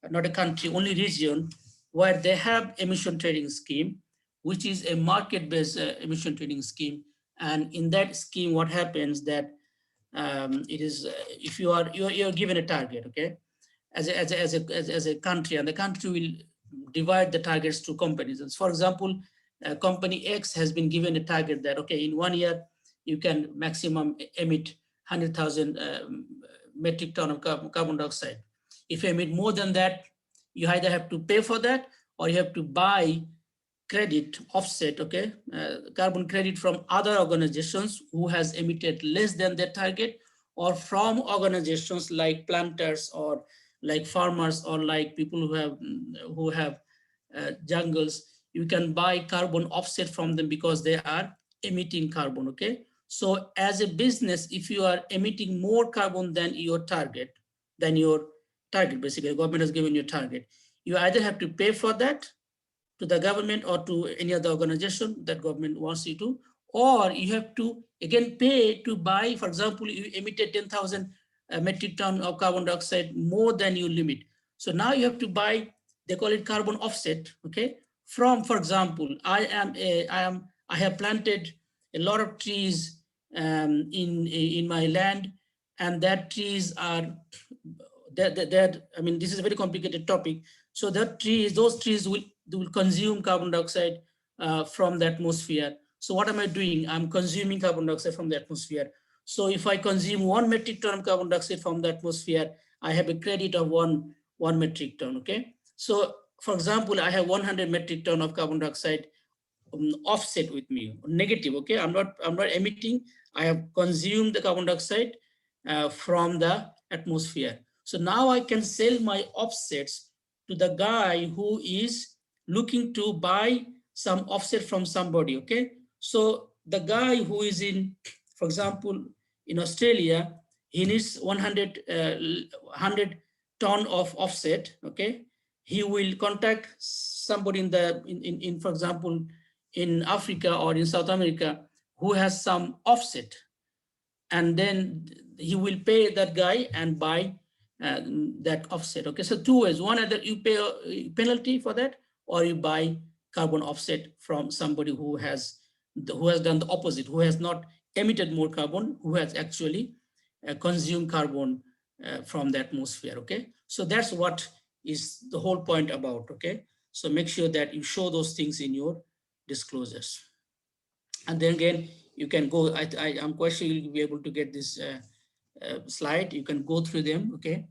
not a country, only region where they have emission trading scheme, which is a market-based emission trading scheme. And in that scheme, what happens that it is, if you're given a target, okay, as a country, and the country will divide the targets to companies. And for example, company X has been given a target that, okay, in 1 year you can maximum emit 100,000 metric ton of carbon dioxide. If you emit more than that, you either have to pay for that or you have to buy credit, offset, okay, carbon credit from other organizations who has emitted less than their target, or from organizations like planters or like farmers or like people who have jungles, you can buy carbon offset from them because they are emitting carbon, okay? So as a business, if you are emitting more carbon than your target, basically the government has given you a target, you either have to pay for that to the government or to any other organization that government wants you to, or you have to again pay to buy. For example, you emitted 10,000 metric ton of carbon dioxide more than your limit. So now you have to buy, they call it carbon offset, okay? From, for example, I have planted a lot of trees in my land, and that trees are, I mean, this is a very complicated topic. So those trees will consume carbon dioxide from the atmosphere. So what am I doing? I'm consuming carbon dioxide from the atmosphere. So if I consume 1 metric ton of carbon dioxide from the atmosphere, I have a credit of one metric ton, okay? So for example, I have 100 metric ton of carbon dioxide offset with me, negative, okay? I'm not emitting, I have consumed the carbon dioxide from the atmosphere. So now I can sell my offsets to the guy who is looking to buy some offset from somebody, okay? So the guy who is in, for example, in Australia, he needs 100 ton of offset, okay? He will contact somebody in for example, in Africa or in South America who has some offset, and then he will pay that guy and buy that offset. Okay, so two ways. One, either you pay a penalty for that, or you buy carbon offset from somebody who has done the opposite, who has not emitted more carbon, who has actually consumed carbon from the atmosphere. Okay, so that's what is the whole point about. Okay, so make sure that you show those things in your disclosures. And then again, you can go, I'm quite sure you'll be able to get this slide. You can go through them, okay?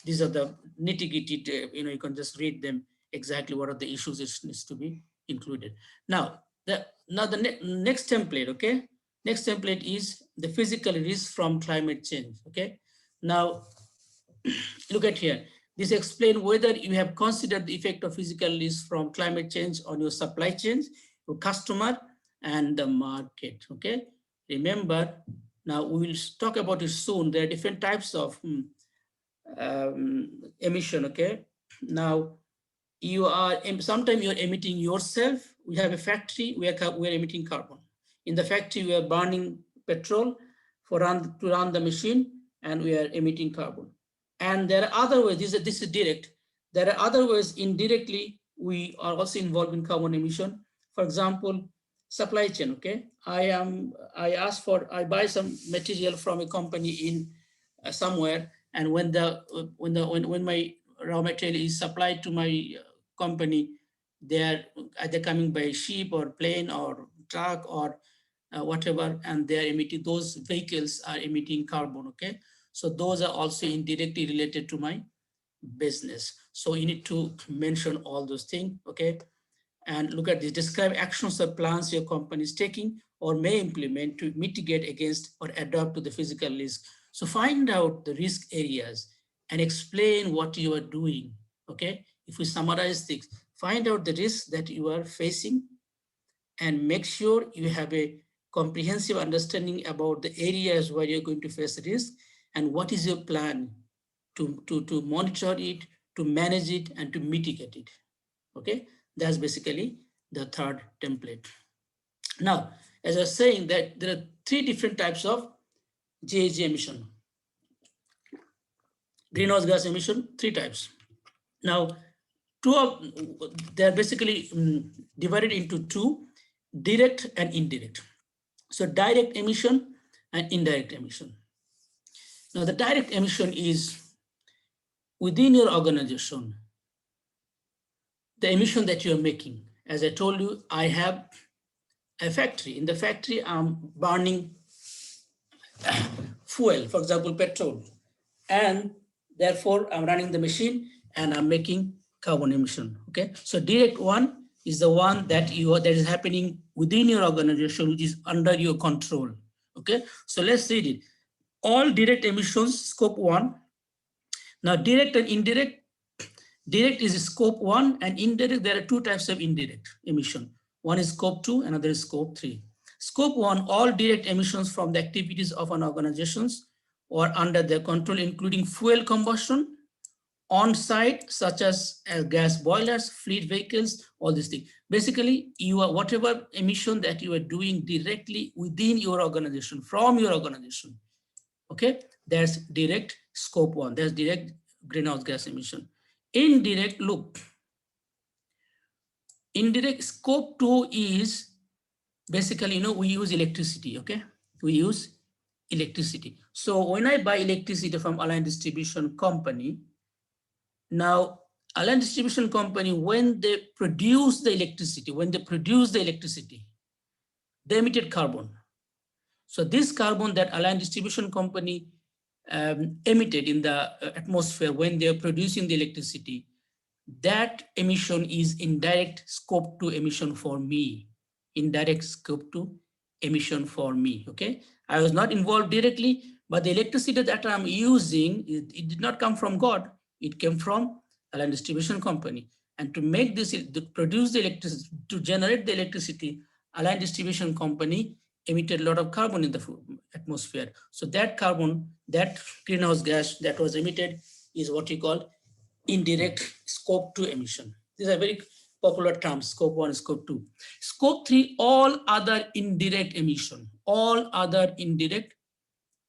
These are the nitty-gritty, you can just read them exactly what are the issues that needs to be included. Now, the next template, okay? Next template is the physical risk from climate change, okay? Now, look at here. This explains whether you have considered the effect of physical risk from climate change on your supply chains, your customer, and the market, okay? Remember, now we will talk about it soon. There are different types of emission, okay? Now, sometimes you're emitting yourself. We have a factory, we're emitting carbon. In the factory, we are burning petrol to run the machine, and we are emitting carbon. And there are other ways, this is direct. There are other ways indirectly, we are also involved in carbon emission. For example, supply chain, okay? I buy some material from a company in somewhere, and when my raw material is supplied to my company, they're either coming by ship or plane or truck or whatever, and they're emitting, those vehicles are emitting carbon, okay? So those are also indirectly related to my business. So you need to mention all those things, okay? And look at this, describe actions or plans your company is taking or may implement to mitigate against or adapt to the physical risk. So find out the risk areas and explain what you are doing, okay? If we summarize things, find out the risks that you are facing and make sure you have a comprehensive understanding about the areas where you're going to face risk and what is your plan to monitor it, to manage it, and to mitigate it, okay? That's basically the third template. Now, as I was saying, that there are 3 different types of GHG emission. Greenhouse gas emission, 3 types. Now, they're basically divided into 2, direct and indirect. So direct emission and indirect emission. Now, the direct emission is within your organization, the emission that you're making. As I told you, I have a factory. In the factory, I'm burning fuel, for example, petrol. And therefore, I'm running the machine and I'm making carbon emission, okay? So direct one is the one that is happening within your organization, which is under your control, okay? So let's read it. All direct emissions, scope 1, Now, direct and indirect. Direct is scope 1 and indirect, there are two types of indirect emission. One is scope 2, another is scope 3. Scope 1, all direct emissions from the activities of an organizations or under their control, including fuel combustion, on-site, such as gas boilers, fleet vehicles, all these things. Basically, you are whatever emission that you are doing directly within your organization, from your organization, okay? That's direct scope 1, that's direct greenhouse gas emission. Indirect, look, indirect scope 2 is basically, we use electricity, okay? We use electricity. So when I buy electricity from Alliance Distribution Company, now Alliance Distribution Company, when they produce the electricity, they emitted carbon. So this carbon that Alliance Distribution Company emitted in the atmosphere when they're producing the electricity, that emission is indirect scope 2 emission for me. Indirect scope 2 emission for me, okay? I was not involved directly, but the electricity that I'm using, it did not come from God. It came from Alliance Distribution Company. And to make this, to produce the electricity, to generate the electricity, Alliance Distribution Company emitted a lot of carbon in the atmosphere. So that carbon, that greenhouse gas that was emitted is what you call indirect scope 2 emission. These are very popular terms, scope 1, scope 2. Scope 3, all other indirect emission, all other indirect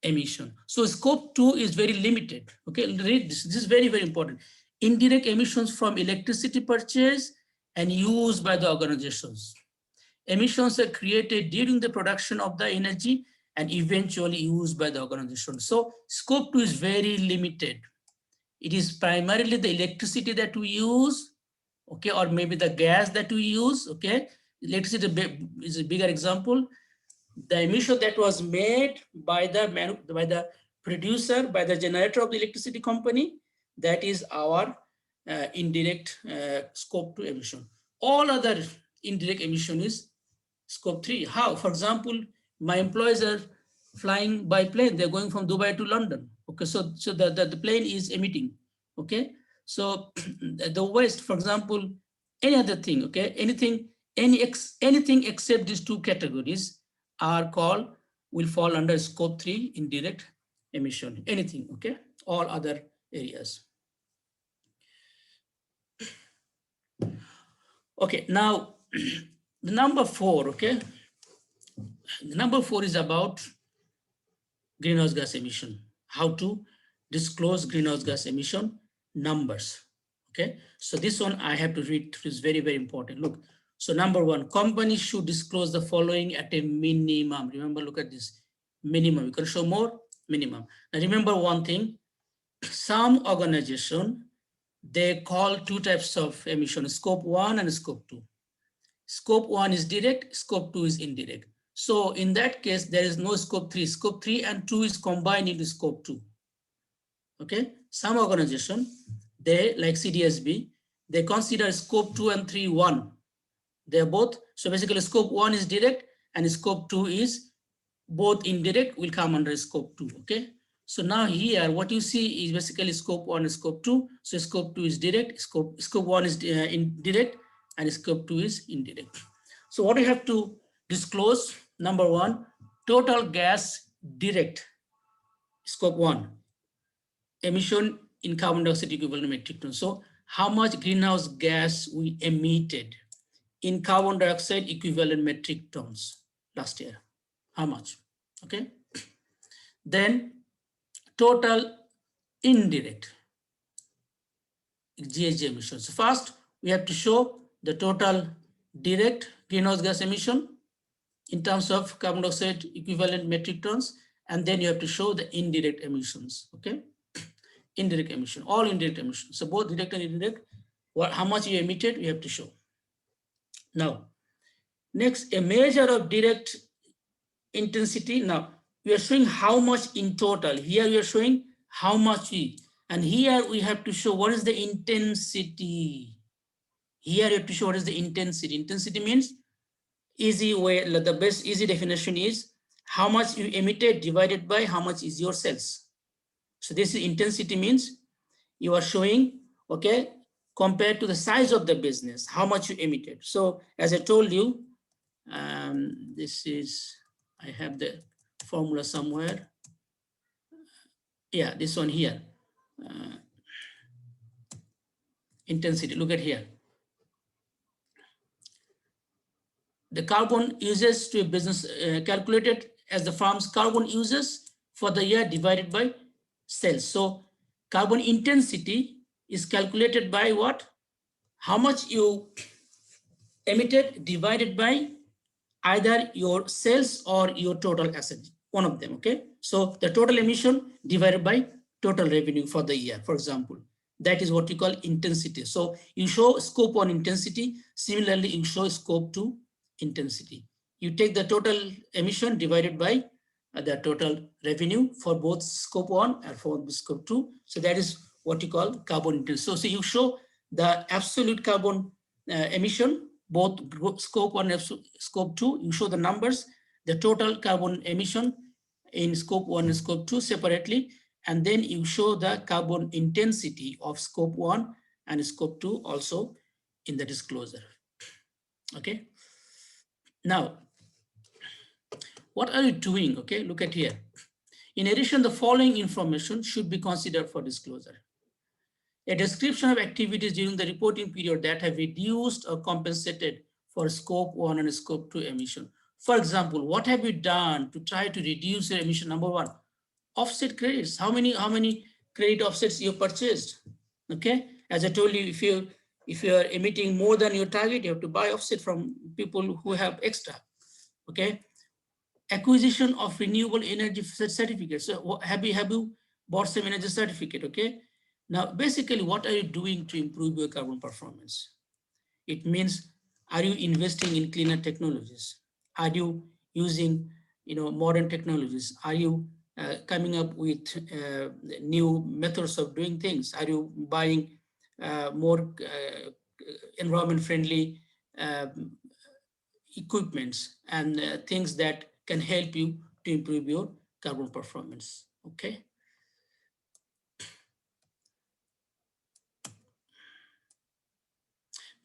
emission. So scope 2 is very limited, okay? Read this, this is very, very important. Indirect emissions from electricity purchase and used by the organizations. Emissions are created during the production of the energy and eventually used by the organization. So scope 2 is very limited. It is primarily the electricity that we use, okay, or maybe the gas that we use, okay. Electricity is a bigger example. The emission that was made by the producer, by the generator of the electricity company, that is our indirect scope 2 emission. All other indirect emission is scope 3. How? For example, my employees are flying by plane. They're going from Dubai to London. Okay, so the plane is emitting. Okay, so the waste, for example, any other thing. Okay, anything except these two categories will fall under scope 3 indirect emission. Anything. Okay, all other areas. Okay, now the number 4. Okay. The number 4 is about greenhouse gas emission. How to disclose greenhouse gas emission numbers. Okay, so this one I have to read through, is very, very important. Look, so number 1, companies should disclose the following at a minimum. Remember, look at this, minimum. You can show more, minimum. Now remember one thing, some organization, they call two types of emission, scope 1 and scope 2. Scope 1 is direct, scope 2 is indirect. So in that case, there is no scope 3. Scope 3 and 2 is combined into scope 2. Okay, some organization, they like Ctsb, they consider scope 2 and 3 one. They're both, so basically scope 1 is direct and scope 2 is both indirect, will come under scope 2. Okay, so now here what you see is basically scope 1 and scope 2. So scope 2 is direct, scope 1 is indirect, and scope 2 is indirect. So what we have to disclose, number 1, total gas direct, scope 1, emission in carbon dioxide equivalent metric tons. So how much greenhouse gas we emitted in carbon dioxide equivalent metric tons last year, how much, okay? Then total indirect GHG emissions. So first, we have to show the total direct greenhouse gas emission in terms of carbon dioxide equivalent metric tons, and then you have to show the indirect emissions, okay? Indirect emission, all indirect emissions. So both direct and indirect, how much you emitted, we have to show. Now, next, a measure of direct intensity. Now, we are showing how much in total. Here we are showing how much and here we have to show what is the intensity. Here you have to show what is the intensity. Intensity means easy way, the best easy definition is how much you emitted divided by how much is your cells. So this is intensity, means you are showing, okay, compared to the size of the business, how much you emitted. So as I told you, this is, I have the formula somewhere. Yeah, this one here. Intensity, look at here. The carbon uses to a business calculated as the firm's carbon uses for the year divided by sales. So carbon intensity is calculated by what? How much you emitted divided by either your sales or your total asset, one of them, okay? So the total emission divided by total revenue for the year, for example. That is what you call intensity. So you show scope 1 intensity. Similarly, you show scope 2 intensity. You take the total emission divided by the total revenue for both scope 1 and for scope 2. So that is what you call carbon intensity. So you show the absolute carbon emission, both scope 1 and scope 2. You show the numbers, the total carbon emission in scope 1 and scope 2 separately, and then you show the carbon intensity of scope 1 and scope 2 also in the disclosure. Okay. Now, what are you doing? Okay, look at here. In addition, the following information should be considered for disclosure. A description of activities during the reporting period that have reduced or compensated for scope 1 and scope 2 emission. For example, what have you done to try to reduce your emission? Number 1, offset credits. How many credit offsets you purchased? Okay, as I told you, if you are emitting more than your target, you have to buy offset from people who have extra. Okay, acquisition of renewable energy certificates. So have you bought some energy certificate? Okay, now basically, what are you doing to improve your carbon performance? It means, are you investing in cleaner technologies? Are you using, modern technologies? Are you coming up with new methods of doing things? Are you buying more environment-friendly equipments and things that can help you to improve your carbon performance? Okay.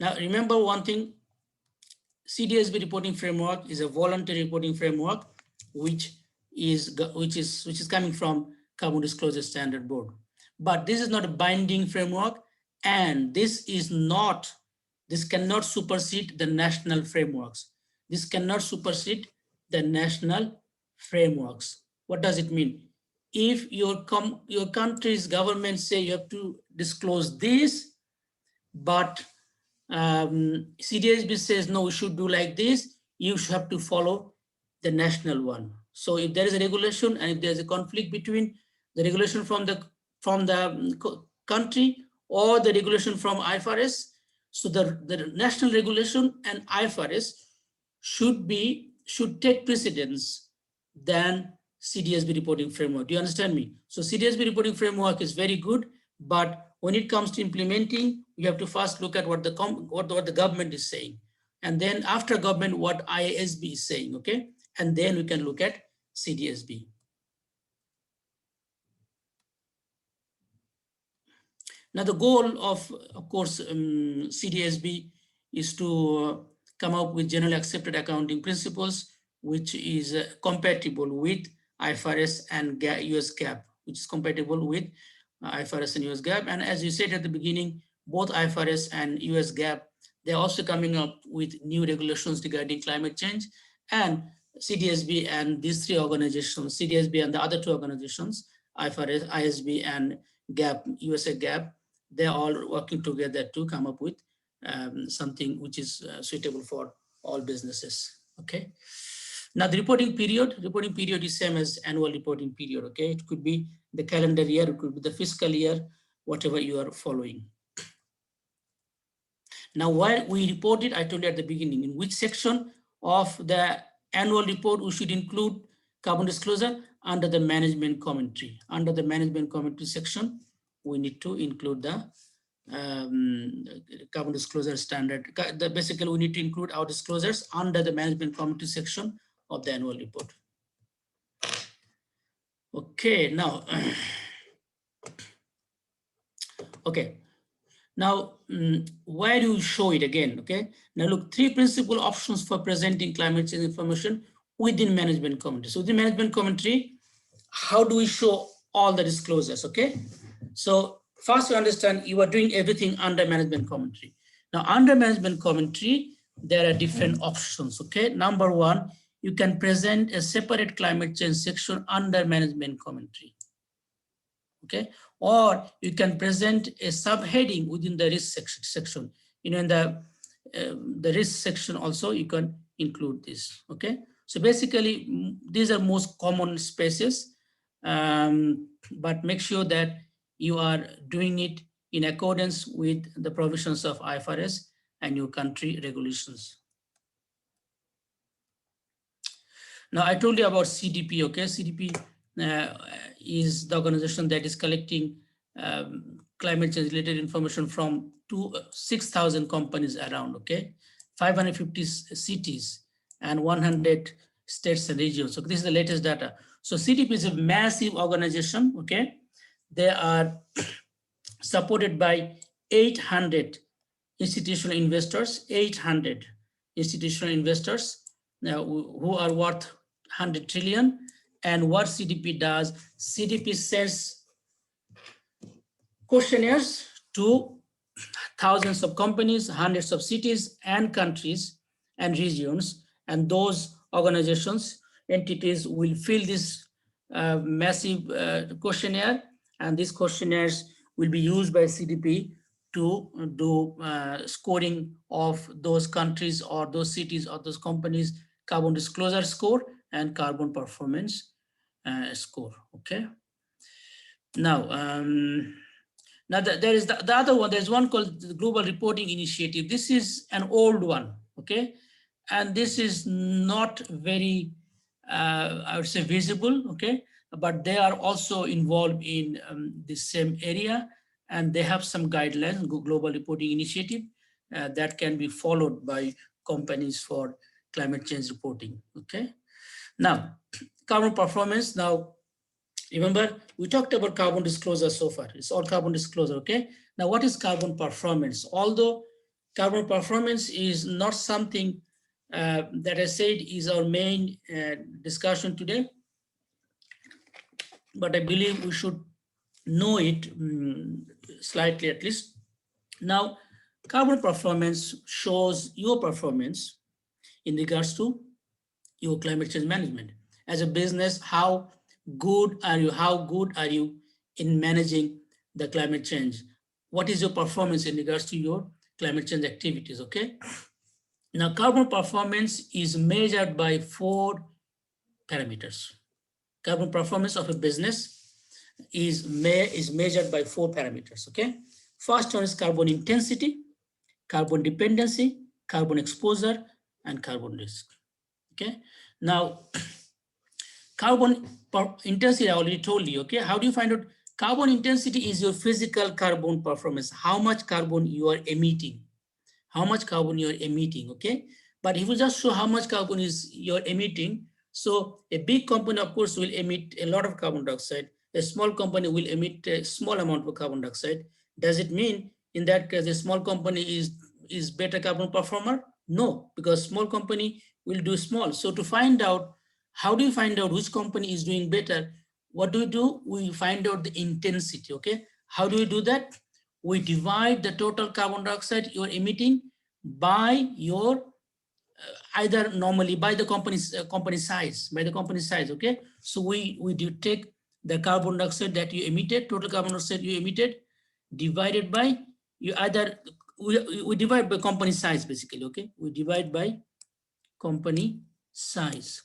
Now, remember one thing, Ctsb reporting framework is a voluntary reporting framework, which is coming from Carbon Disclosure Standard Board. But this is not a binding framework, and this cannot supersede the national frameworks. This cannot supersede the national frameworks. What does it mean? If your country's government say you have to disclose this, but Ctsb says, no, we should do like this, you should have to follow the national one. So if there is a regulation and if there's a conflict between the regulation from the country or the regulation from IFRS, so the national regulation and IFRS should take precedence than Ctsb reporting framework. Do you understand me? So Ctsb reporting framework is very good, but when it comes to implementing, we have to first look at what the government is saying, and then after government, what IASB is saying, okay? And then we can look at Ctsb. Now, the goal of course, Ctsb is to come up with generally accepted accounting principles, which is compatible with IFRS and US GAAP, which is compatible with IFRS and US GAAP. And as you said at the beginning, both IFRS and US GAAP, they're also coming up with new regulations regarding climate change. And Ctsb and these three organizations, Ctsb and the other two organizations, IFRS, ISB and GAAP, USA GAAP, they're all working together to come up with something which is suitable for all businesses, okay? Now the reporting period is same as annual reporting period, okay? It could be the calendar year, it could be the fiscal year, whatever you are following. Now, while we report it, I told you at the beginning, in which section of the annual report we should include carbon disclosure? Under the management commentary. Under the management commentary section, we need to include the carbon disclosure standard. Basically, we need to include our disclosures under the management commentary section of the annual report. Okay, now, Okay. Now, where do you show it again? Okay. Now look, 3 principal options for presenting climate change information within management commentary. So within management commentary, how do we show all the disclosures? Okay. So first you understand you are doing everything under management commentary. Now under management commentary, there are different options. Okay. Number 1, you can present a separate climate change section under management commentary. Okay, or you can present a subheading within the risk section. You know, in the risk section also you can include this. Okay, so basically these are most common spaces, but make sure that you are doing it in accordance with the provisions of IFRS and your country regulations. Now I told you about CDP. Okay, CDP is the organization that is collecting climate change related information from 6,000 companies around, okay, 550 cities and 100 states and regions. So this is the latest data. So CDP is a massive organization, okay. They are supported by 800 institutional investors, 800 institutional investors now who are worth 100 trillion. And what CDP does, CDP sends questionnaires to thousands of companies, hundreds of cities and countries and regions, and those organizations, entities will fill this massive questionnaire, and these questionnaires will be used by CDP to do scoring of those countries or those cities or those companies carbon disclosure score and carbon performance score. Okay. Now, there is the other one. There's one called the Global Reporting Initiative. This is an old one, okay, and this is not very, I would say, visible, okay, but they are also involved in the same area, and they have some guidelines, Global Reporting Initiative, that can be followed by companies for climate change reporting, okay. Now, carbon performance. Now, remember, we talked about carbon disclosure so far. It's all carbon disclosure, okay? Now, what is carbon performance? Although carbon performance is not something that I said is our main discussion today, but I believe we should know it slightly at least. Now, carbon performance shows your performance in regards to your climate change management. As a business, how good are you in managing the climate change? What is your performance in regards to your climate change activities, okay? Now, carbon performance is measured by 4 parameters. Carbon performance of a business is measured by 4 parameters, okay? First one is carbon intensity, carbon dependency, carbon exposure, and carbon risk, okay? Now, carbon intensity, I already told you, okay? How do you find out? Carbon intensity is your physical carbon performance, how much carbon you are emitting, okay? But if you just show how much carbon you're emitting, so a big company, of course, will emit a lot of carbon dioxide. A small company will emit a small amount of carbon dioxide. Does it mean in that case a small company is better carbon performer? No, because small company will do small. So to find out, how do you find out which company is doing better? What do? We find out the intensity, okay? How do we do that? We divide the total carbon dioxide you're emitting by your, either normally by the company size, okay? So we do take the carbon dioxide that you emitted, total carbon dioxide you emitted, divided by, we divide by company size basically, okay? We divide by company size.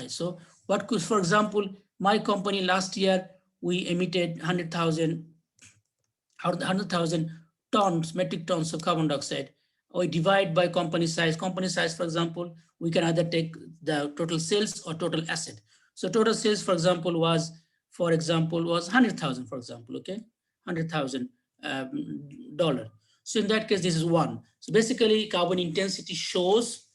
So what could, for example, my company last year, we emitted 100,000 tons, metric tons of carbon dioxide. We divide by company size. Company size, for example, we can either take the total sales or total asset. So total sales, for example, was 100,000, for example, okay? $100,000. So in that case, this is 1. So basically, carbon intensity shows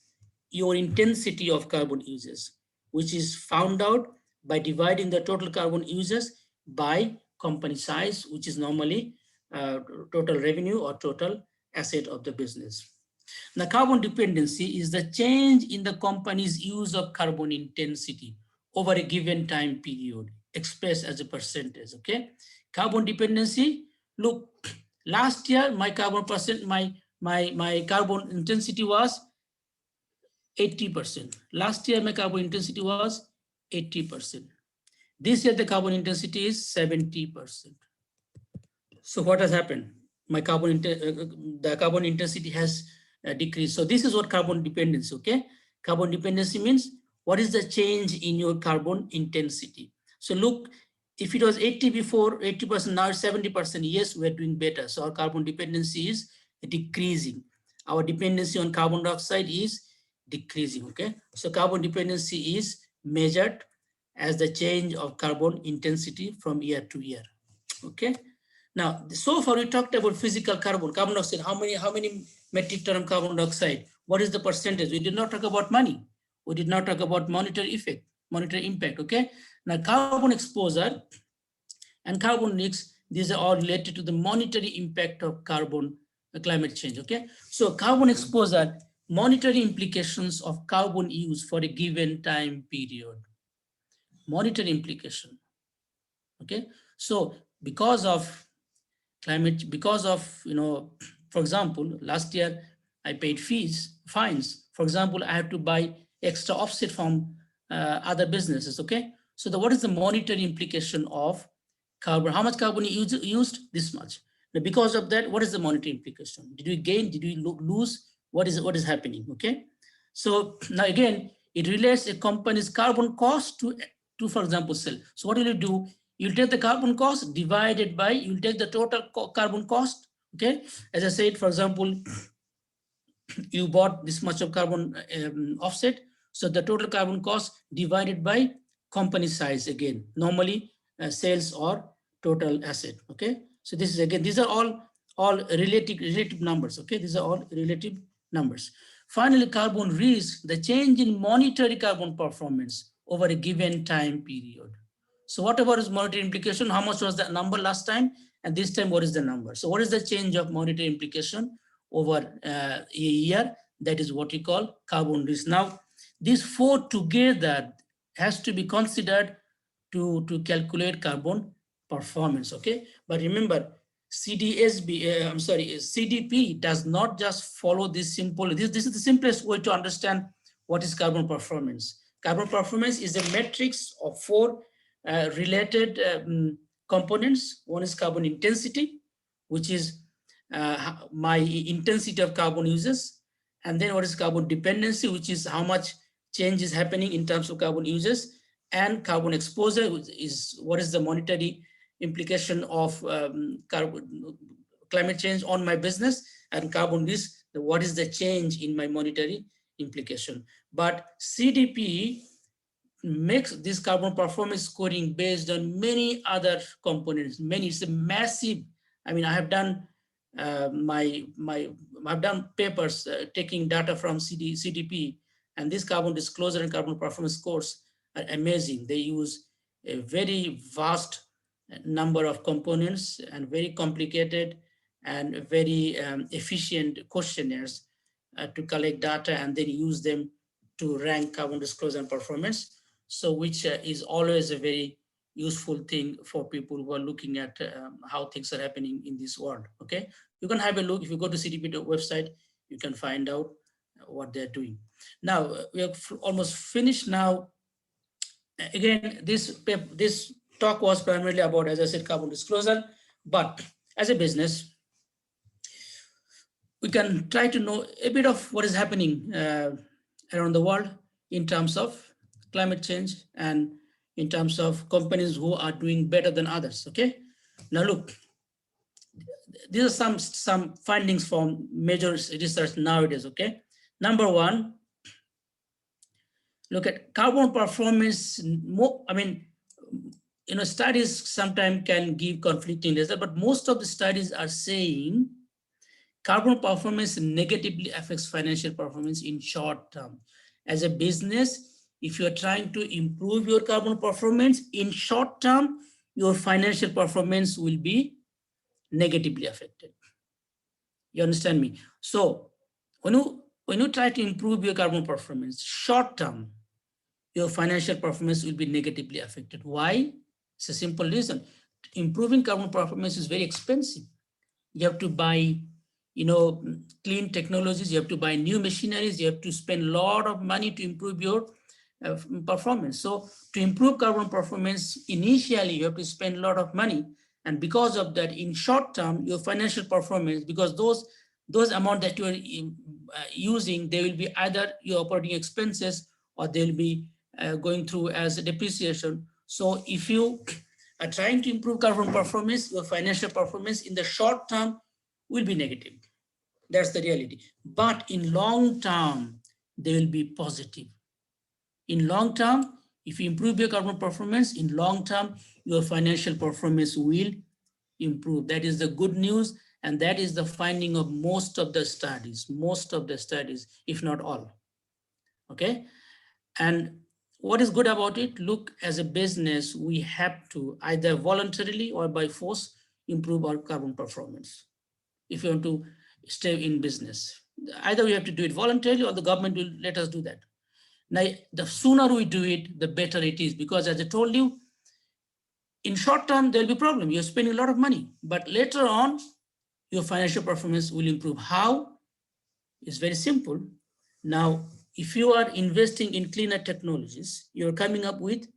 your intensity of carbon uses, which is found out by dividing the total carbon uses by company size, which is normally total revenue or total asset of the business. Now, carbon dependency is the change in the company's use of carbon intensity over a given time period, expressed as a percentage, okay? Carbon dependency, look, last year my carbon intensity was 80%. Last year my carbon intensity was 80%. This year the carbon intensity is 70%. So what has happened? My the carbon intensity has decreased. So this is what carbon dependency, okay? Carbon dependency means what is the change in your carbon intensity? So look, if it was 80 before, 80%, now it's 70%, yes, we're doing better. So our carbon dependency is decreasing. Our dependency on carbon dioxide is decreasing, okay? So carbon dependency is measured as the change of carbon intensity from year to year, okay? Now, so far we talked about physical carbon dioxide, how many metric ton of carbon dioxide, what is the percentage? We did not talk about money. We did not talk about monetary effect, monetary impact, okay? Now, carbon exposure and carbon leaks, these are all related to the monetary impact of carbon climate change, okay? So carbon exposure, monetary implications of carbon use for a given time period. Monetary implication, okay? So because of climate, because of, for example, last year I paid fines. For example, I have to buy extra offset from other businesses, okay? So what is the monetary implication of carbon? How much carbon you used? This much. Now, because of that, what is the monetary implication? Did we gain? Did we lose? What is happening, okay? So now again, it relates a company's carbon cost to, for example, sell. So what will you do? You'll take the carbon cost divided by, you'll take the total carbon cost, okay? As I said, for example, you bought this much of carbon offset. So the total carbon cost divided by company size again, normally sales or total asset, okay? So this is again, these are all relative numbers, okay? These are all relative numbers. Finally, carbon risk, the change in monetary carbon performance over a given time period. So what about its monetary implication? How much was that number last time? And this time, what is the number? So what is the change of monetary implication over a year? That is what we call carbon risk. Now, these four together has to be considered to calculate carbon performance, okay? But remember, CDP does not just follow this simple, this is the simplest way to understand what is carbon performance. Carbon performance is a matrix of four related components. One is carbon intensity, which is my intensity of carbon uses. And then what is carbon dependency, which is how much change is happening in terms of carbon uses. And carbon exposure, which is what is the monetary implication of climate change on my business. And carbon risk, what is the change in my monetary implication. But CDP makes this carbon performance scoring based on many other components. It's a massive, I mean, I have done I've done papers taking data from CDP, and this carbon disclosure and carbon performance scores are amazing. They use a very vast number of components and very complicated and very efficient questionnaires to collect data and then use them to rank carbon disclosure and performance. So which is always a very useful thing for people who are looking at how things are happening in this world, okay? You can have a look. If you go to CDP website, you can find out what they're doing. Now, we are almost finished now. Again, this talk was primarily about, as I said, carbon disclosure, but as a business, we can try to know a bit of what is happening around the world in terms of climate change and in terms of companies who are doing better than others, okay? Now look, these are some findings from major research nowadays, okay? Number one, look at carbon performance. Studies sometimes can give conflicting results, but most of the studies are saying carbon performance negatively affects financial performance in short term. As a business, if you're trying to improve your carbon performance in short term, your financial performance will be negatively affected. You understand me? So when you try to improve your carbon performance, short term, your financial performance will be negatively affected. Why? It's a simple reason. Improving carbon performance is very expensive. You have to buy, clean technologies. You have to buy new machineries. You have to spend a lot of money to improve your performance. So to improve carbon performance, initially you have to spend a lot of money. And because of that, in short term, your financial performance, because those amount that you are using, they will be either your operating expenses or they'll be going through as a depreciation. So if you are trying to improve carbon performance, your financial performance in the short term will be negative. That's the reality. But in long term, they will be positive. In long term, if you improve your carbon performance, in long term, your financial performance will improve. That is the good news. And that is the finding of most of the studies, if not all. Okay. And what is good about it? Look, as a business, we have to either voluntarily or by force improve our carbon performance. If you want to stay in business, either we have to do it voluntarily or the government will let us do that. Now, the sooner we do it, the better it is, because as I told you, in short term, there'll be a problem. You're spending a lot of money, but later on, your financial performance will improve. How? It's very simple. Now, if you are investing in cleaner technologies, you're coming up with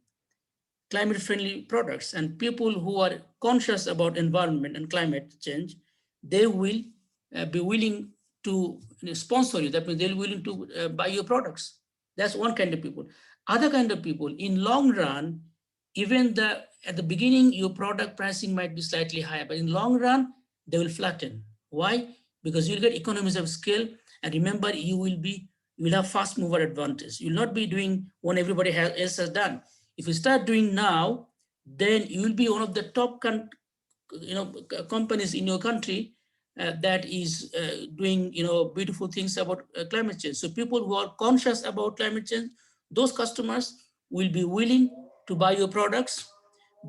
climate-friendly products, and people who are conscious about environment and climate change, they will be willing to sponsor you. That means they're willing to buy your products. That's one kind of people. Other kind of people, in long run, even at the beginning, your product pricing might be slightly higher, but in long run, they will flatten. Why? Because you'll get economies of scale, and remember, you will have fast mover advantage. You'll not be doing what everybody else has done. If you start doing now, then you will be one of the top companies in your country that is doing beautiful things about climate change. So people who are conscious about climate change, those customers will be willing to buy your products.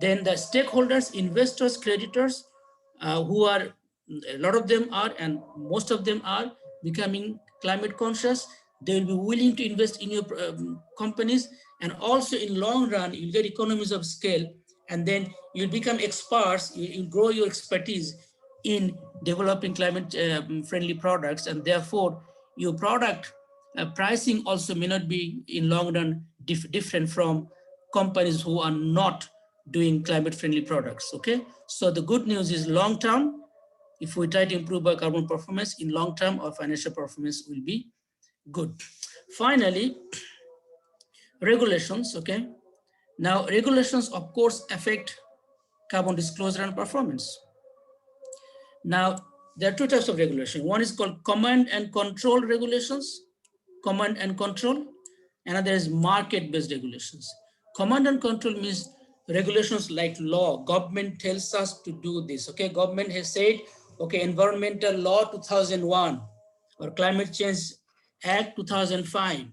Then the stakeholders, investors, creditors, who are, a lot of them are, and most of them are becoming climate conscious, they will be willing to invest in your companies. And also in long run, you'll get economies of scale, and then you'll become experts, you'll grow your expertise in developing climate friendly products. And therefore your product pricing also may not be in long run different from companies who are not doing climate friendly products. Okay, so the good news is long term, if we try to improve our carbon performance, in long term our financial performance will be good. Finally, regulations. Okay, now regulations of course affect carbon disclosure and performance. Now there are two types of regulation. One is called command and control regulations, command and control. Another is market-based regulations. Command and control means regulations like law. Government tells us to do this. Okay, government has said, okay, environmental law 2001 or climate change act 2005.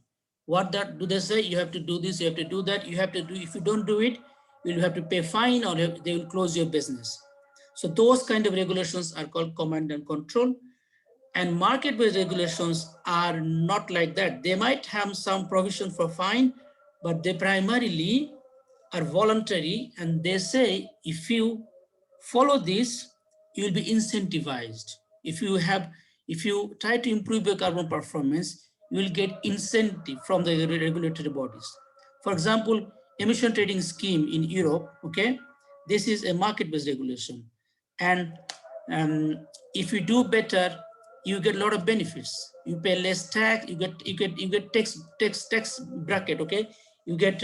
What do they say? You have to do this, you have to do that, you have to do. If you don't do it, you'll have to pay fine or they will close your business. So those kind of regulations are called command and control. And market-based regulations are not like that. They might have some provision for fine, but they primarily are voluntary, and they say if you follow this, you'll be incentivized. If you try to improve your carbon performance, you will get incentive from the regulatory bodies. For example, emission trading scheme in Europe, okay, this is a market-based regulation. And if you do better, you get a lot of benefits. You pay less tax. You get tax bracket. Okay, you get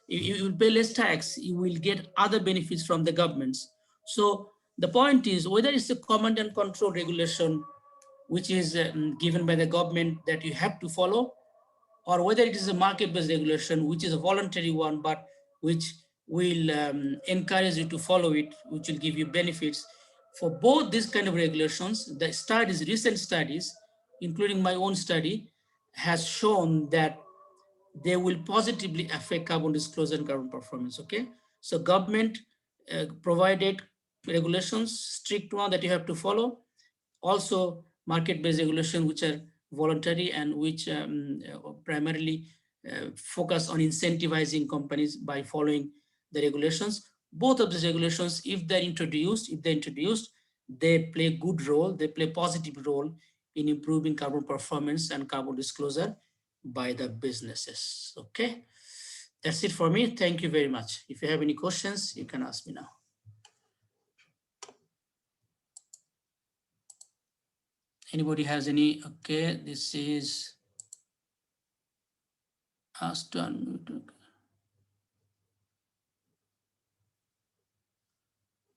you will pay less tax. You will get other benefits from the governments. So the point is, whether it's a command and control regulation, which is given by the government that you have to follow, or whether it is a market-based regulation, which is a voluntary one, but which will encourage you to follow it, which will give you benefits. For both these kind of regulations, the studies, recent studies, including my own study, has shown that they will positively affect carbon disclosure and carbon performance. Okay, so government provided regulations, strict one that you have to follow. Also market-based regulations, which are voluntary and which primarily focus on incentivizing companies by following the regulations. Both of these regulations, if they're introduced, they play good role, they play positive role in improving carbon performance and carbon disclosure by the businesses. Okay, that's it for me. Thank you very much. If you have any questions, you can ask me now. Anybody has any? Okay, this is asked to unmute.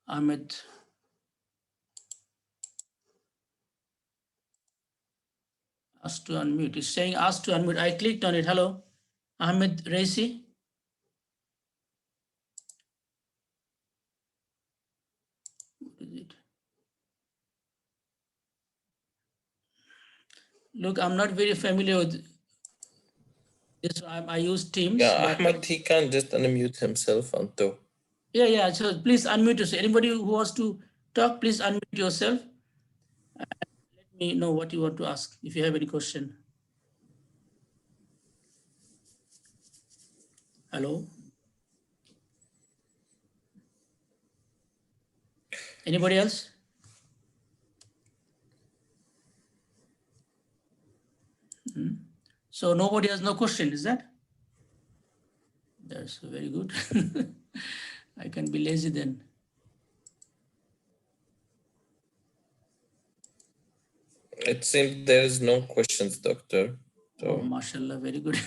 Ahmed. Asked to unmute. It's saying asked to unmute. I clicked on it. Hello, Ahmed Raisi. What is it? Look, I'm not very familiar with this. I use Teams. Yeah, but Ahmed, he can just unmute himself and talk. Yeah. So please unmute yourself. Anybody who wants to talk, please unmute yourself. Let me know what you want to ask if you have any question. Hello. Anybody else? So nobody has no question, is that? That's very good. I can be lazy then. It seems there is no questions, Doctor. Oh, So mashallah, very good.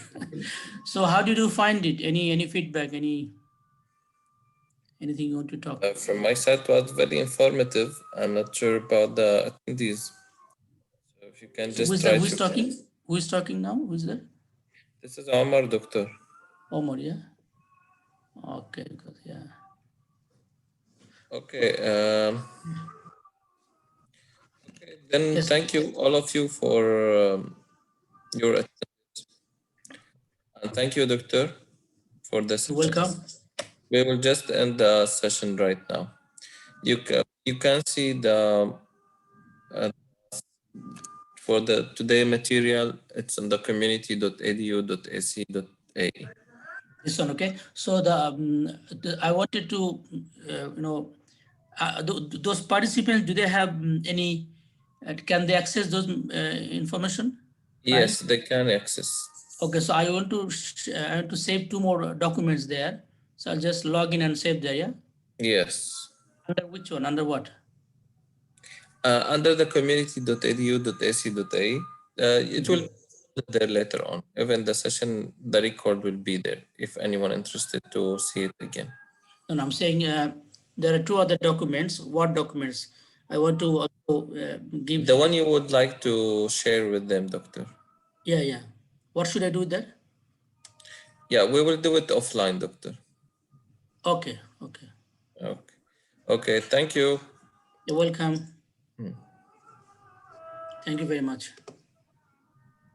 So how did you find it? Any feedback? Anything you want to talk? from my side, it was very informative. I'm not sure about the attendees. So if you can just try Who's to. talking? Who is talking now? Who's there? This is Omar, Doctor. Omar, yeah. Okay, good, yeah. Okay. Okay. Then Yes. thank you, all of you, for your attendance. And thank you, Doctor, for this. You're welcome. We will just end the session right now. You can see the for the today material. It's on the community.edu.ac.ae. This one, okay. So I wanted to, those participants, do they have any? Can they access those information? Yes, they can access. Okay, so I want to save 2 more documents there. So I'll just log in and save there, yeah? Yes. Under which one? Under what? Under the community.edu.ac.ae, it will be there later on. Even the session, the record will be there if anyone interested to see it again. And I'm saying there are 2 other documents. What documents? I want to also give. The one you would like to share with them, Doctor. Yeah. What should I do there? Yeah, we will do it offline, Doctor. Okay. Okay, thank you. You're welcome. Thank you very much.